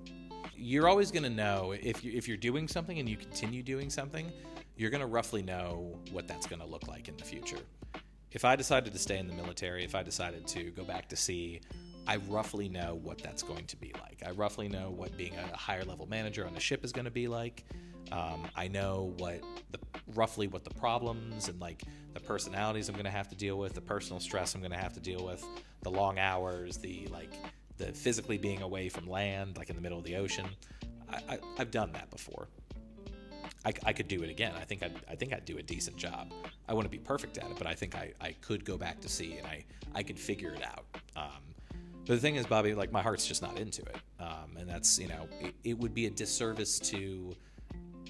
You're always going to know if you're doing something and you continue doing something, you're going to roughly know what that's going to look like in the future. If I decided to stay in the military, if I decided to go back to sea, I roughly know what that's going to be like. I roughly know what being a higher level manager on a ship is going to be like. I know roughly what the problems and the personalities I'm going to have to deal with, the personal stress I'm going to have to deal with, the long hours, the physically being away from land, in the middle of the ocean. I've done that before. I could do it again. I think I'd do a decent job. I wouldn't be perfect at it, but I think I could go back to sea and I could figure it out. But the thing is, Bobby, my heart's just not into it. And that's, it would be a disservice to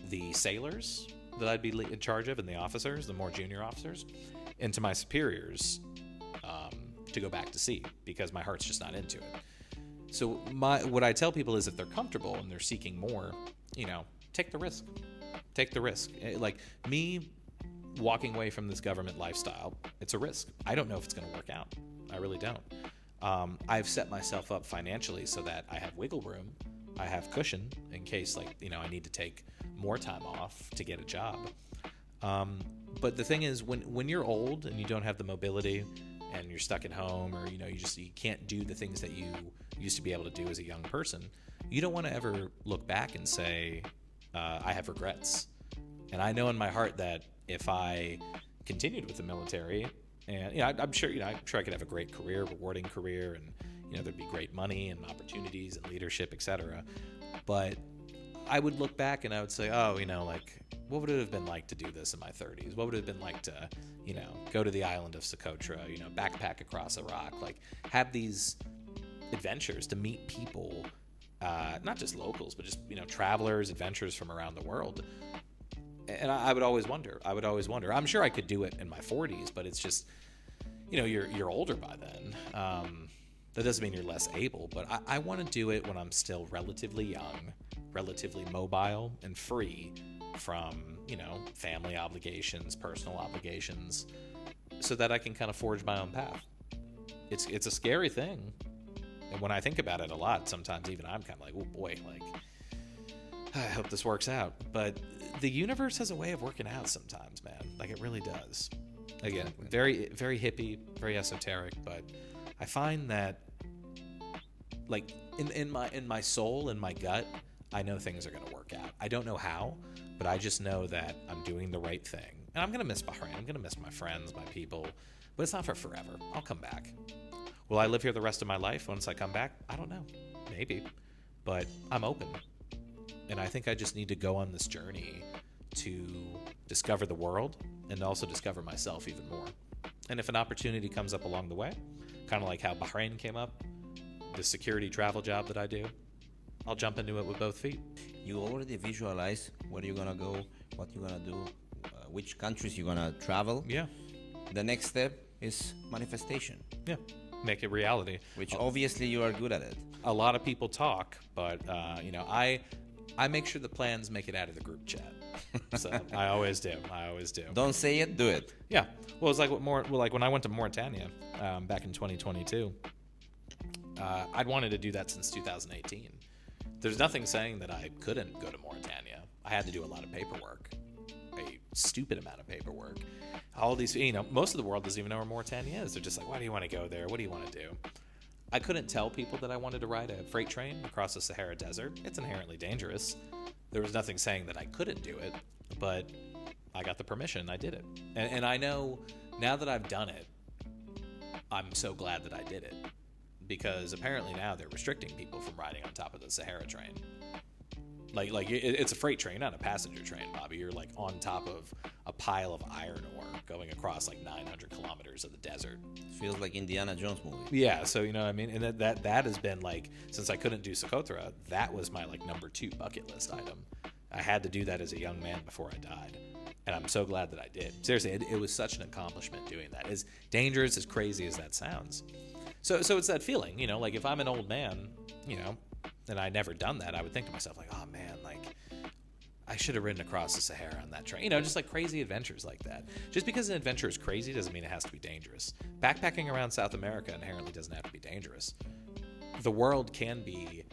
the sailors that I'd be in charge of and the officers, the more junior officers, and to my superiors to go back to sea because my heart's just not into it. So what I tell people is if they're comfortable and they're seeking more, take the risk. Take the risk. Me walking away from this government lifestyle, it's a risk. I don't know if it's going to work out. I really don't. I've set myself up financially so that I have wiggle room. I have cushion in case I need to take more time off to get a job. But the thing is when you're old and you don't have the mobility and you're stuck at home or you can't do the things that you used to be able to do as a young person, you don't want to ever look back and say, I have regrets. And I know in my heart that if I continued with the military, and I'm sure I could have a great career, rewarding career, and there'd be great money and opportunities and leadership, etc. But I would look back and I would say, what would it have been like to do this in my 30s? What would it have been like to, go to the island of Socotra, backpack across Iraq, like have these adventures to meet people, not just locals, but just, travelers, adventurers from around the world. And I would always wonder. I'm sure I could do it in my 40s, but it's just, you're older by then. That doesn't mean you're less able, but I want to do it when I'm still relatively young, relatively mobile, and free from, family obligations, personal obligations, so that I can kind of forge my own path. It's a scary thing. And when I think about it a lot, sometimes even I'm kind of like, oh boy, like, I hope this works out. But the universe has a way of working out sometimes, man. Like, it really does. Again, very, very hippie, very esoteric, but I find that, like, in my soul, in my gut, I know things are going to work out. I don't know how, but I just know that I'm doing the right thing. And I'm going to miss Bahrain. I'm going to miss my friends, my people, but it's not for forever. I'll come back. Will I live here the rest of my life once I come back? I don't know. Maybe. But I'm open. And I think I just need to go on this journey to discover the world and also discover myself even more. And if an opportunity comes up along the way, kind of like how Bahrain came up, the security travel job that I do, I'll jump into it with both feet. You already visualize where you're going to go, what you're going to do, which countries you're going to travel. Yeah. The next step is manifestation. Yeah. Make it reality. Which obviously you are good at it. A lot of people talk, but, I make sure the plans make it out of the group chat. So I always do. Don't say it, do it. Yeah. Well, it's like when I went to Mauritania back in 2022. I'd wanted to do that since 2018. There's nothing saying that I couldn't go to Mauritania. I had to do a lot of paperwork, a stupid amount of paperwork. All these, most of the world doesn't even know where Mauritania is. They're just like, why do you want to go there? What do you want to do? I couldn't tell people that I wanted to ride a freight train across the Sahara Desert. It's inherently dangerous. There was nothing saying that I couldn't do it, but I got the permission. I did it. And I know now that I've done it, I'm so glad that I did it, because apparently now they're restricting people from riding on top of the Sahara train. Like it's a freight train, not a passenger train, Bobby. You're like on top of a pile of iron ore going across like 900 kilometers of the desert. Feels like Indiana Jones movie. Yeah, so you know what I mean? And that has been like, since I couldn't do Socotra, that was my like number 2 bucket list item. I had to do that as a young man before I died. And I'm so glad that I did. Seriously, it was such an accomplishment doing that. As dangerous, as crazy as that sounds. So it's that feeling, like if I'm an old man, and I never done that, I would think to myself like, oh man, like I should have ridden across the Sahara on that train. Just like crazy adventures like that. Just because an adventure is crazy doesn't mean it has to be dangerous. Backpacking around South America inherently doesn't have to be dangerous. The world can be,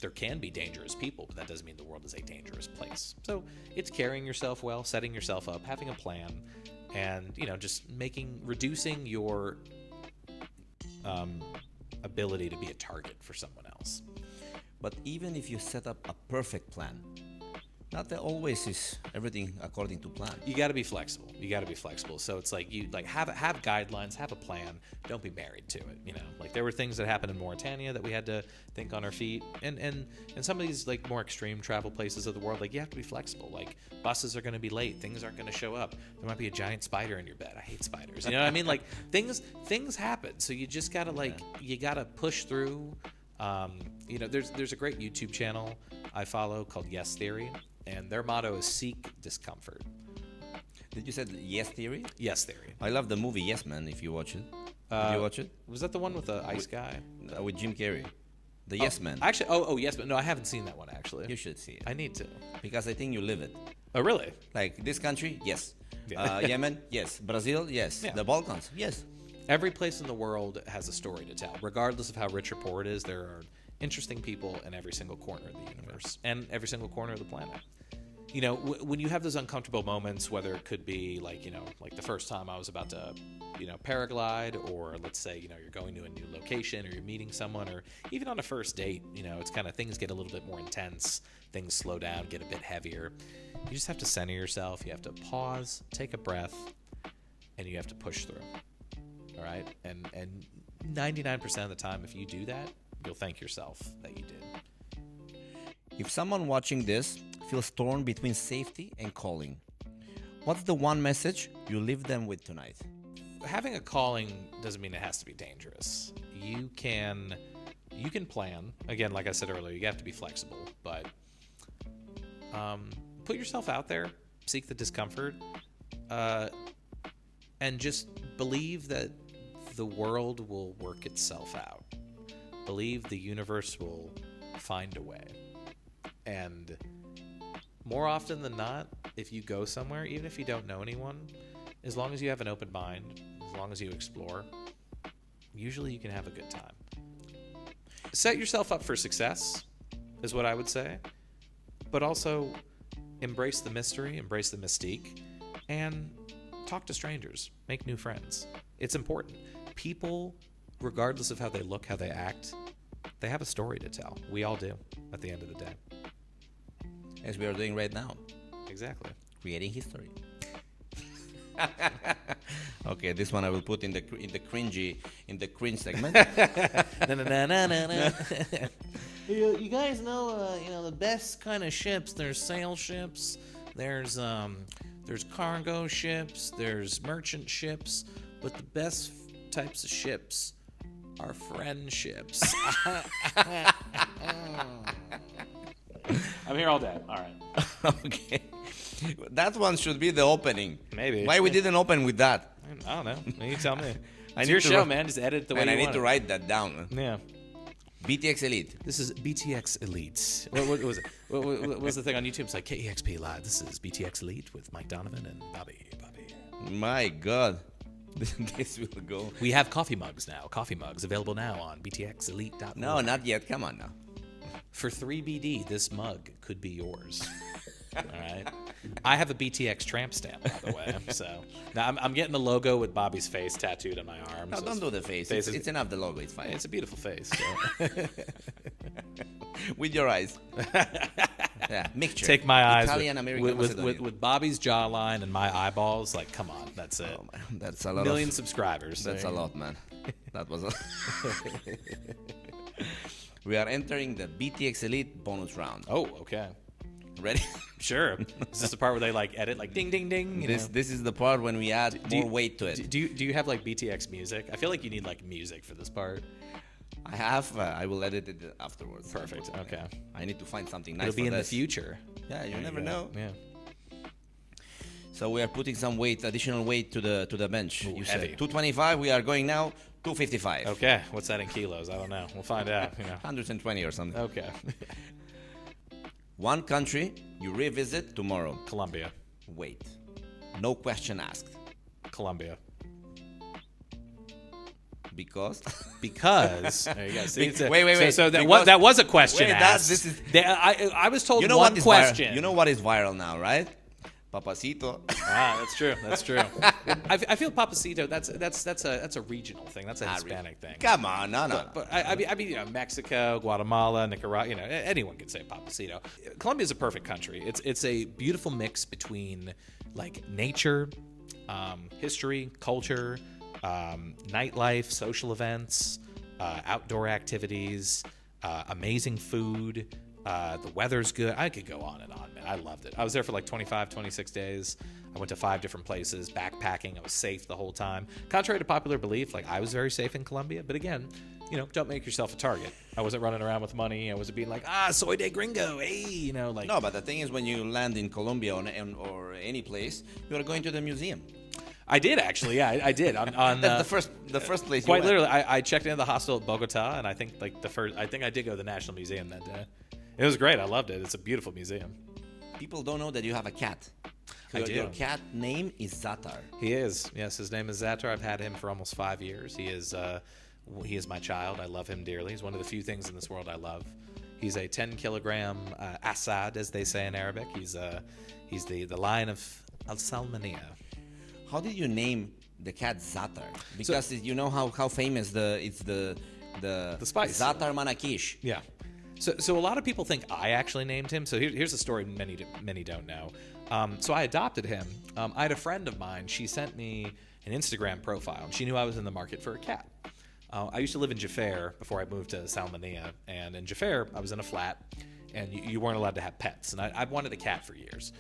there can be dangerous people, but that doesn't mean the world is a dangerous place. So it's carrying yourself well, setting yourself up, having a plan, and, just reducing your ability to be a target for someone else. But even if you set up a perfect plan, not that always is everything according to plan. You got to be flexible. So it's like you have guidelines, have a plan. Don't be married to it. Like there were things that happened in Mauritania that we had to think on our feet, and some of these like more extreme travel places of the world, like you have to be flexible. Like buses are going to be late, things aren't going to show up. There might be a giant spider in your bed. I hate spiders. You know what I mean? Like things happen. So you just gotta you gotta push through. There's a great YouTube channel I follow called Yes Theory. And their motto is seek discomfort. Did you say Yes Theory? Yes Theory. I love the movie Yes Man, if you watch it. Did you watch it? Was that the one with the ice guy? With Jim Carrey. The Yes Man. Actually, Yes Man. No, I haven't seen that one, actually. You should see it. I need to. Because I think you live it. Oh, really? Like this country, yes. Yeah. Yemen, yes. Brazil, yes. Yeah. The Balkans, yes. Every place in the world has a story to tell. Regardless of how rich or poor it is, there are interesting people in every single corner of the universe and every single corner of the planet. when you have those uncomfortable moments, whether it could be like the first time I was about to paraglide, or let's say you're going to a new location, or you're meeting someone, or even on a first date, it's kind of things get a little bit more intense, things slow down, get a bit heavier. You just have to center yourself, you have to pause, take a breath, and you have to push through. All right, and 99% of the time, if you do that, you'll thank yourself that you did. If someone watching this feels torn between safety and calling, what's the one message you leave them with tonight? Having a calling doesn't mean it has to be dangerous. You can plan. Again, like I said earlier, you have to be flexible, but put yourself out there, seek the discomfort, and just believe that the world will work itself out. Believe the universe will find a way. And more often than not, if you go somewhere, even if you don't know anyone, as long as you have an open mind, as long as you explore, usually you can have a good time. Set yourself up for success, is what I would say, but also embrace the mystery, embrace the mystique, and talk to strangers, make new friends. It's important. People, regardless of how they look, how they act, they have a story to tell. We all do, at the end of the day. As we are doing right now. Exactly. Creating history. Okay, this one I will put in the cringe segment. You guys know the best kind of ships. There's sail ships. There's cargo ships. There's merchant ships. But the best types of ships are friendships. I'm here all day. All right. Okay. That one should be the opening. Maybe. Why we didn't open with that? I don't know. You tell me. It's your show, man. Just edit the way you want. And I need to write that down. Yeah. BTX Elite. This is BTX Elite. What was it? What was the thing on YouTube? It's like KEXP Live. This is BTX Elite with Mike Donovan and Bobby. My God. This will go. We have coffee mugs now. Coffee mugs available now on btxelite.org. No, not yet. Come on now. For 3BD, this mug could be yours. All right. I have a BTX tramp stamp, by the way. So now I'm getting the logo with Bobby's face tattooed on my arm. No, so don't do the face. It's enough. The logo. It's fine. It's a beautiful face. So. With your eyes. Yeah, mixture. Take my eyes Italian, American, with Bobby's jawline and my eyeballs. Like, come on, that's it. Oh, man. That's a lot. Million subscribers. That's a lot, man. That was a. We are entering the BTX Elite bonus round. Oh, okay. Ready? Sure. Is this the part where they like edit like ding ding ding? This is the part when we add more weight to it. Do you have like BTX music? I feel like you need like music for this part. I have. I will edit it afterwards. Perfect. Okay. I need to find something nice. It'll be in the future. Yeah, you never know. Yeah. So we are putting some weight, additional weight to the bench. Ooh, you heavy. said 225. We are going now 255. Okay. What's that in kilos? I don't know. We'll find out. 120 or something. Okay. One country you revisit tomorrow. Colombia. Wait. No question asked. Colombia. Because there you go. See, wait. So that was a question asked. This is. I was told You know one question. You know what is viral now, right? Papacito. That's true. That's true. I feel Papacito. That's a regional thing. That's a Hispanic thing. Come on, no. But I mean, Mexico, Guatemala, Nicaragua. Anyone can say Papacito. Colombia is a perfect country. It's a beautiful mix between like nature, history, culture, nightlife, social events, outdoor activities, amazing food. The weather's good. I could go on and on, man. I loved it. I was there for like 25, 26 days. I went to 5 different places, backpacking. I was safe the whole time. Contrary to popular belief, like I was very safe in Colombia. But again, don't make yourself a target. I wasn't running around with money. I wasn't being like, soy de gringo, hey, like. No, but the thing is, when you land in Colombia or any place, you are going to the museum. I did actually, yeah, I did. That's the first place. Quite literally, I checked into the hostel at Bogota, and I think I did go to the National Museum that day. It was great. I loved it. It's a beautiful museum. People don't know that you have a cat. I do. Your cat name is Zatar. He is. Yes, his name is Zatar. I've had him for almost 5 years. He is my child. I love him dearly. He's one of the few things in this world I love. He's a 10-kilogram Assad, as they say in Arabic. He's the lion of Al Salmania. How did you name the cat Zatar? Because you know how famous the spice. Zatar Manakish. Yeah. So a lot of people think I actually named him. So here's a story many don't know. So I adopted him. I had a friend of mine. She sent me an Instagram profile. And she knew I was in the market for a cat. I used to live in Jafar before I moved to Salmania. And in Jafar, I was in a flat. And you weren't allowed to have pets. And I wanted a cat for years.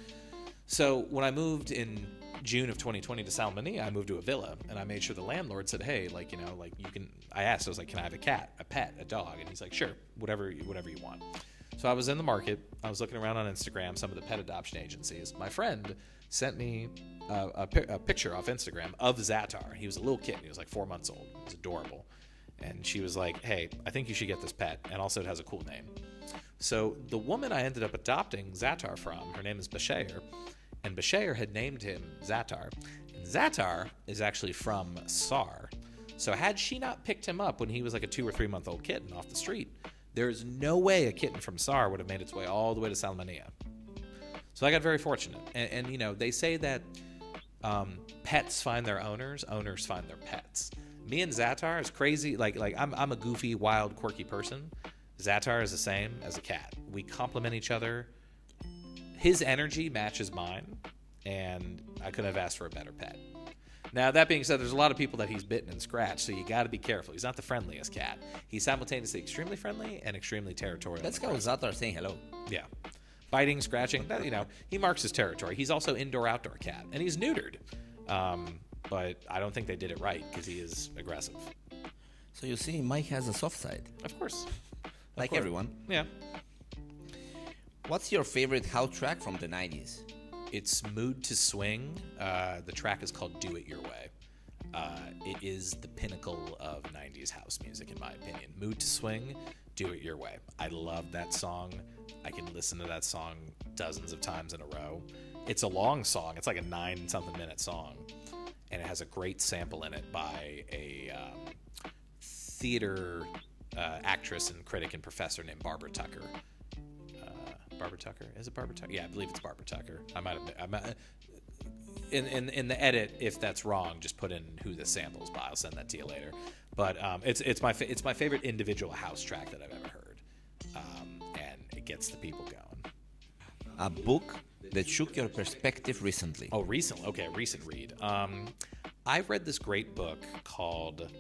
So when I moved in June of 2020 to Salmania, I moved to a villa, and I made sure the landlord said, "Hey, you can." I asked, I was like, "Can I have a cat, a pet, a dog?" And he's like, "Sure, whatever you want." So I was in the market. I was looking around on Instagram, some of the pet adoption agencies. My friend sent me a picture off Instagram of Zatar. He was a little kitten. He was like 4 months old. He was adorable. And she was like, "Hey, I think you should get this pet, and also it has a cool name." So the woman I ended up adopting Zatar from, her name is Bashair. And Bashair had named him Zatar. And Zatar is actually from Sar. So had she not picked him up when he was like a 2 or 3 month old kitten off the street, there's no way a kitten from Sar would have made its way all the way to Salmania. So I got very fortunate. And they say that pets find their owners, owners find their pets. Me and Zatar is crazy. Like I'm a goofy, wild, quirky person. Zatar is the same as a cat. We complement each other. His energy matches mine, and I couldn't have asked for a better pet. Now, that being said, there's a lot of people that he's bitten and scratched, so you got to be careful. He's not the friendliest cat. He's simultaneously extremely friendly and extremely territorial. Let's go with Zatar saying hello. Yeah. Biting, scratching, he marks his territory. He's also indoor-outdoor cat, and he's neutered. But I don't think they did it right because he is aggressive. So you see, Mike has a soft side. Of course. Like everyone. Yeah. What's your favorite house track from the 90s? It's Mood to Swing. The track is called Do It Your Way. It is the pinnacle of 90s house music, in my opinion. Mood to Swing, Do It Your Way. I love that song. I can listen to that song dozens of times in a row. It's a long song. It's like a 9-something minute song. And it has a great sample in it by a theater actress and critic and professor named Barbara Tucker. Barbara Tucker? Is it Barbara Tucker? Yeah, I believe it's Barbara Tucker. I might in the edit, if that's wrong, just put in who the sample's by. I'll send that to you later. But it's my favorite individual house track that I've ever heard, and it gets the people going. A book that shook your perspective recently. Oh, recently? Okay, recent read. I read this great book called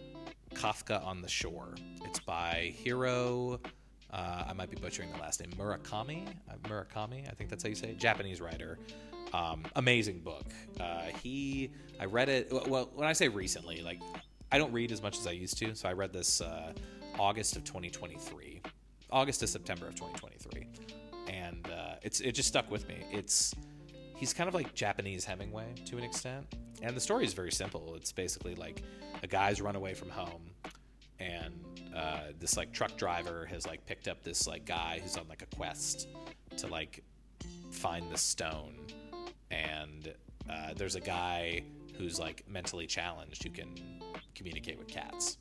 Kafka on the Shore. It's by Hiro. I might be butchering the last name. Murakami, I think that's how you say it. Japanese writer. Amazing book. I read it. Well, when I say recently, I don't read as much as I used to. So I read this August of 2023, August to September of 2023, and it just stuck with me. He's kind of like Japanese Hemingway to an extent, and the story is very simple. It's basically like a guy's run away from home. And this truck driver has picked up this guy who's on a quest to find the stone, and there's a guy who's mentally challenged who can communicate with cats,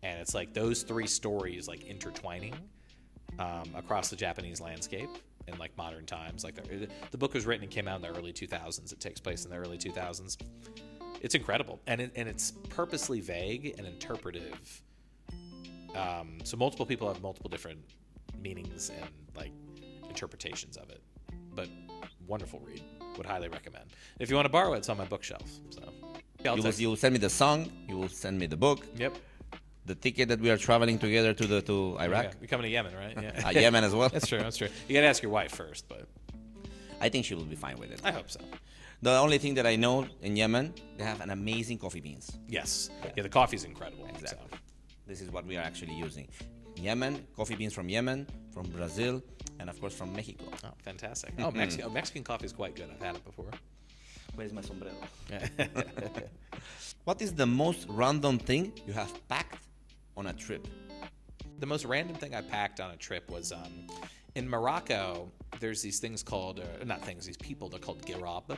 and it's those three stories intertwining across the Japanese landscape in modern times. The book was written and came out in the early 2000s. It takes place in the early 2000s. It's incredible, and it's purposely vague and interpretive. So multiple people have multiple different meanings and interpretations of it, but wonderful read. Would highly recommend. If you want to borrow it, it's on my bookshelf. So you will send me the song. You will send me the book. Yep. The ticket that we are traveling together to Iraq. Yeah. You're coming to Yemen, right? Yeah. Yemen as well. That's true. You got to ask your wife first, but I think she will be fine with it. I hope so. The only thing that I know in Yemen, they have an amazing coffee beans. Yes. Yeah, the coffee's incredible. Exactly. So. This is what we are actually using. Yemen, coffee beans from Yemen, from Brazil, and of course from Mexico. Oh, fantastic. Oh, Mexican coffee is quite good. I've had it before. Where's my sombrero? What is the most random thing you have packed on a trip? The most random thing I packed on a trip was in Morocco. There's these things called, these people. They're called girab,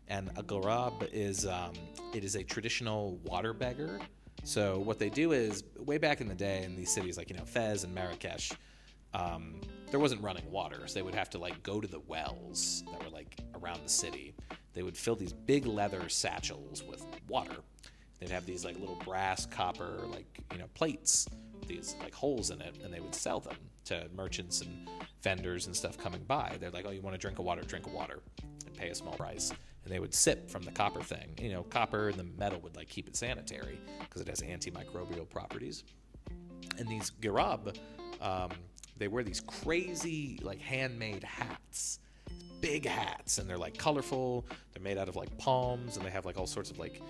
and a girab is a traditional water beggar. So what they do is, way back in the day in these cities Fez and Marrakesh, there wasn't running water, so they would have to like go to the wells that were like around the city. They would fill these big leather satchels with water. They'd have these like little brass, copper, like, plates, these like holes in it, and they would sell them to merchants and vendors and stuff coming by. They're like, oh, you want to drink a water, and pay a small price. And they would sip from the copper thing. Copper and the metal would like keep it sanitary because it has antimicrobial properties. And these garab, they wear these crazy like handmade hats, big hats, and they're like colorful. They're made out of like palms, and they have like all sorts of like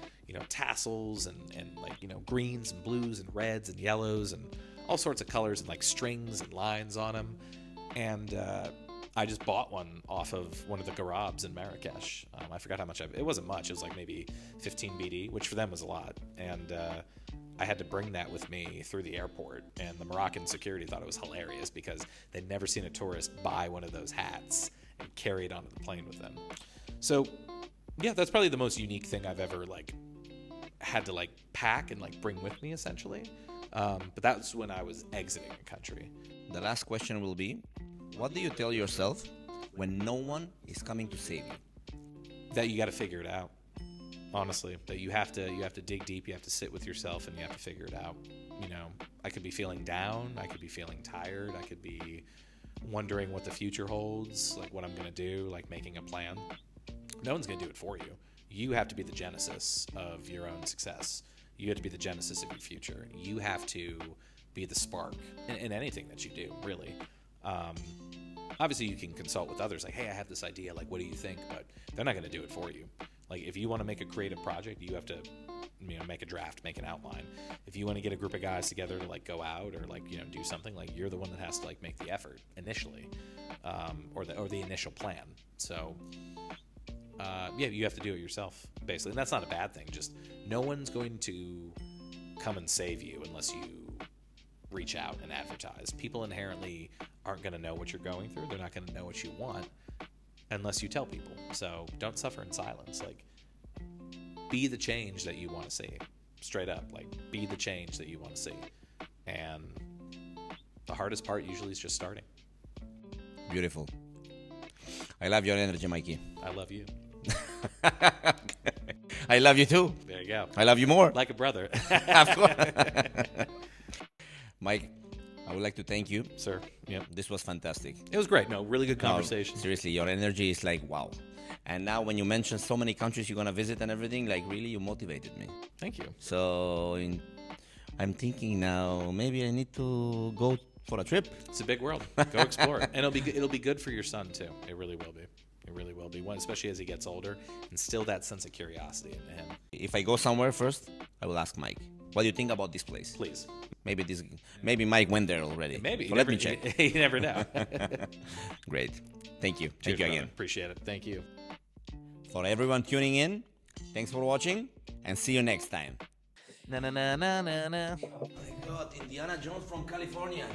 tassels and like greens and blues and reds and yellows and all sorts of colors and like strings and lines on them. And I just bought one off of one of the garabs in Marrakesh. I forgot how much it wasn't much. It was like maybe 15 BD, which for them was a lot. And I had to bring that with me through the airport, and the Moroccan security thought it was hilarious because they'd never seen a tourist buy one of those hats and carry it onto the plane with them. So yeah, that's probably the most unique thing I've ever like had to like pack and like bring with me, essentially. But that's when I was exiting a country. The last question will be, what do you tell yourself when no one is coming to save you? That you got to figure it out. Honestly, that you have to dig deep, you have to sit with yourself, and you have to figure it out. I could be feeling down, I could be feeling tired, I could be wondering what the future holds, like what I'm going to do, like making a plan. No one's going to do it for you. You have to be the genesis of your own success. You have to be the genesis of your future. You have to be the spark in anything that you do, really. Obviously, you can consult with others, like, hey, I have this idea, like, what do you think? But they're not going to do it for you. Like, if you want to make a creative project, you have to, make a draft, make an outline. If you want to get a group of guys together to, like, go out or, like, do something, like, you're the one that has to, like, make the effort initially, or the initial plan. So, you have to do it yourself, basically. And that's not a bad thing. Just no one's going to come and save you unless you reach out and advertise. People inherently aren't going to know what you're going through. They're not going to know what you want unless you tell people. So don't suffer in silence. Like, be the change that you want to see. Straight up. Like, be the change that you want to see. And the hardest part usually is just starting. Beautiful. I love your energy, Mikey. I love you. I love you too. There you go. I love you more. Like a brother. Of course. Mike, I would like to thank you. Sir. Yep. This was fantastic. It was great. No, really good conversation. No, seriously, your energy is like, wow. And now when you mention so many countries you're going to visit and everything, like really you motivated me. Thank you. So I'm thinking now maybe I need to go for a trip. It's a big world. Go explore it. And it'll be good for your son too. It really will be. It really will be. One, especially as he gets older, instill that sense of curiosity in him. If I go somewhere first, I will ask Mike, what do you think about this place? Please. Maybe Mike went there already. Maybe. So let me check. You never know. Great. Thank you. Cheers, Thank you brother. again. Appreciate it. Thank you. For everyone tuning in, thanks for watching and see you next time. Na na na na na na. Oh my God, Indiana Jones from California.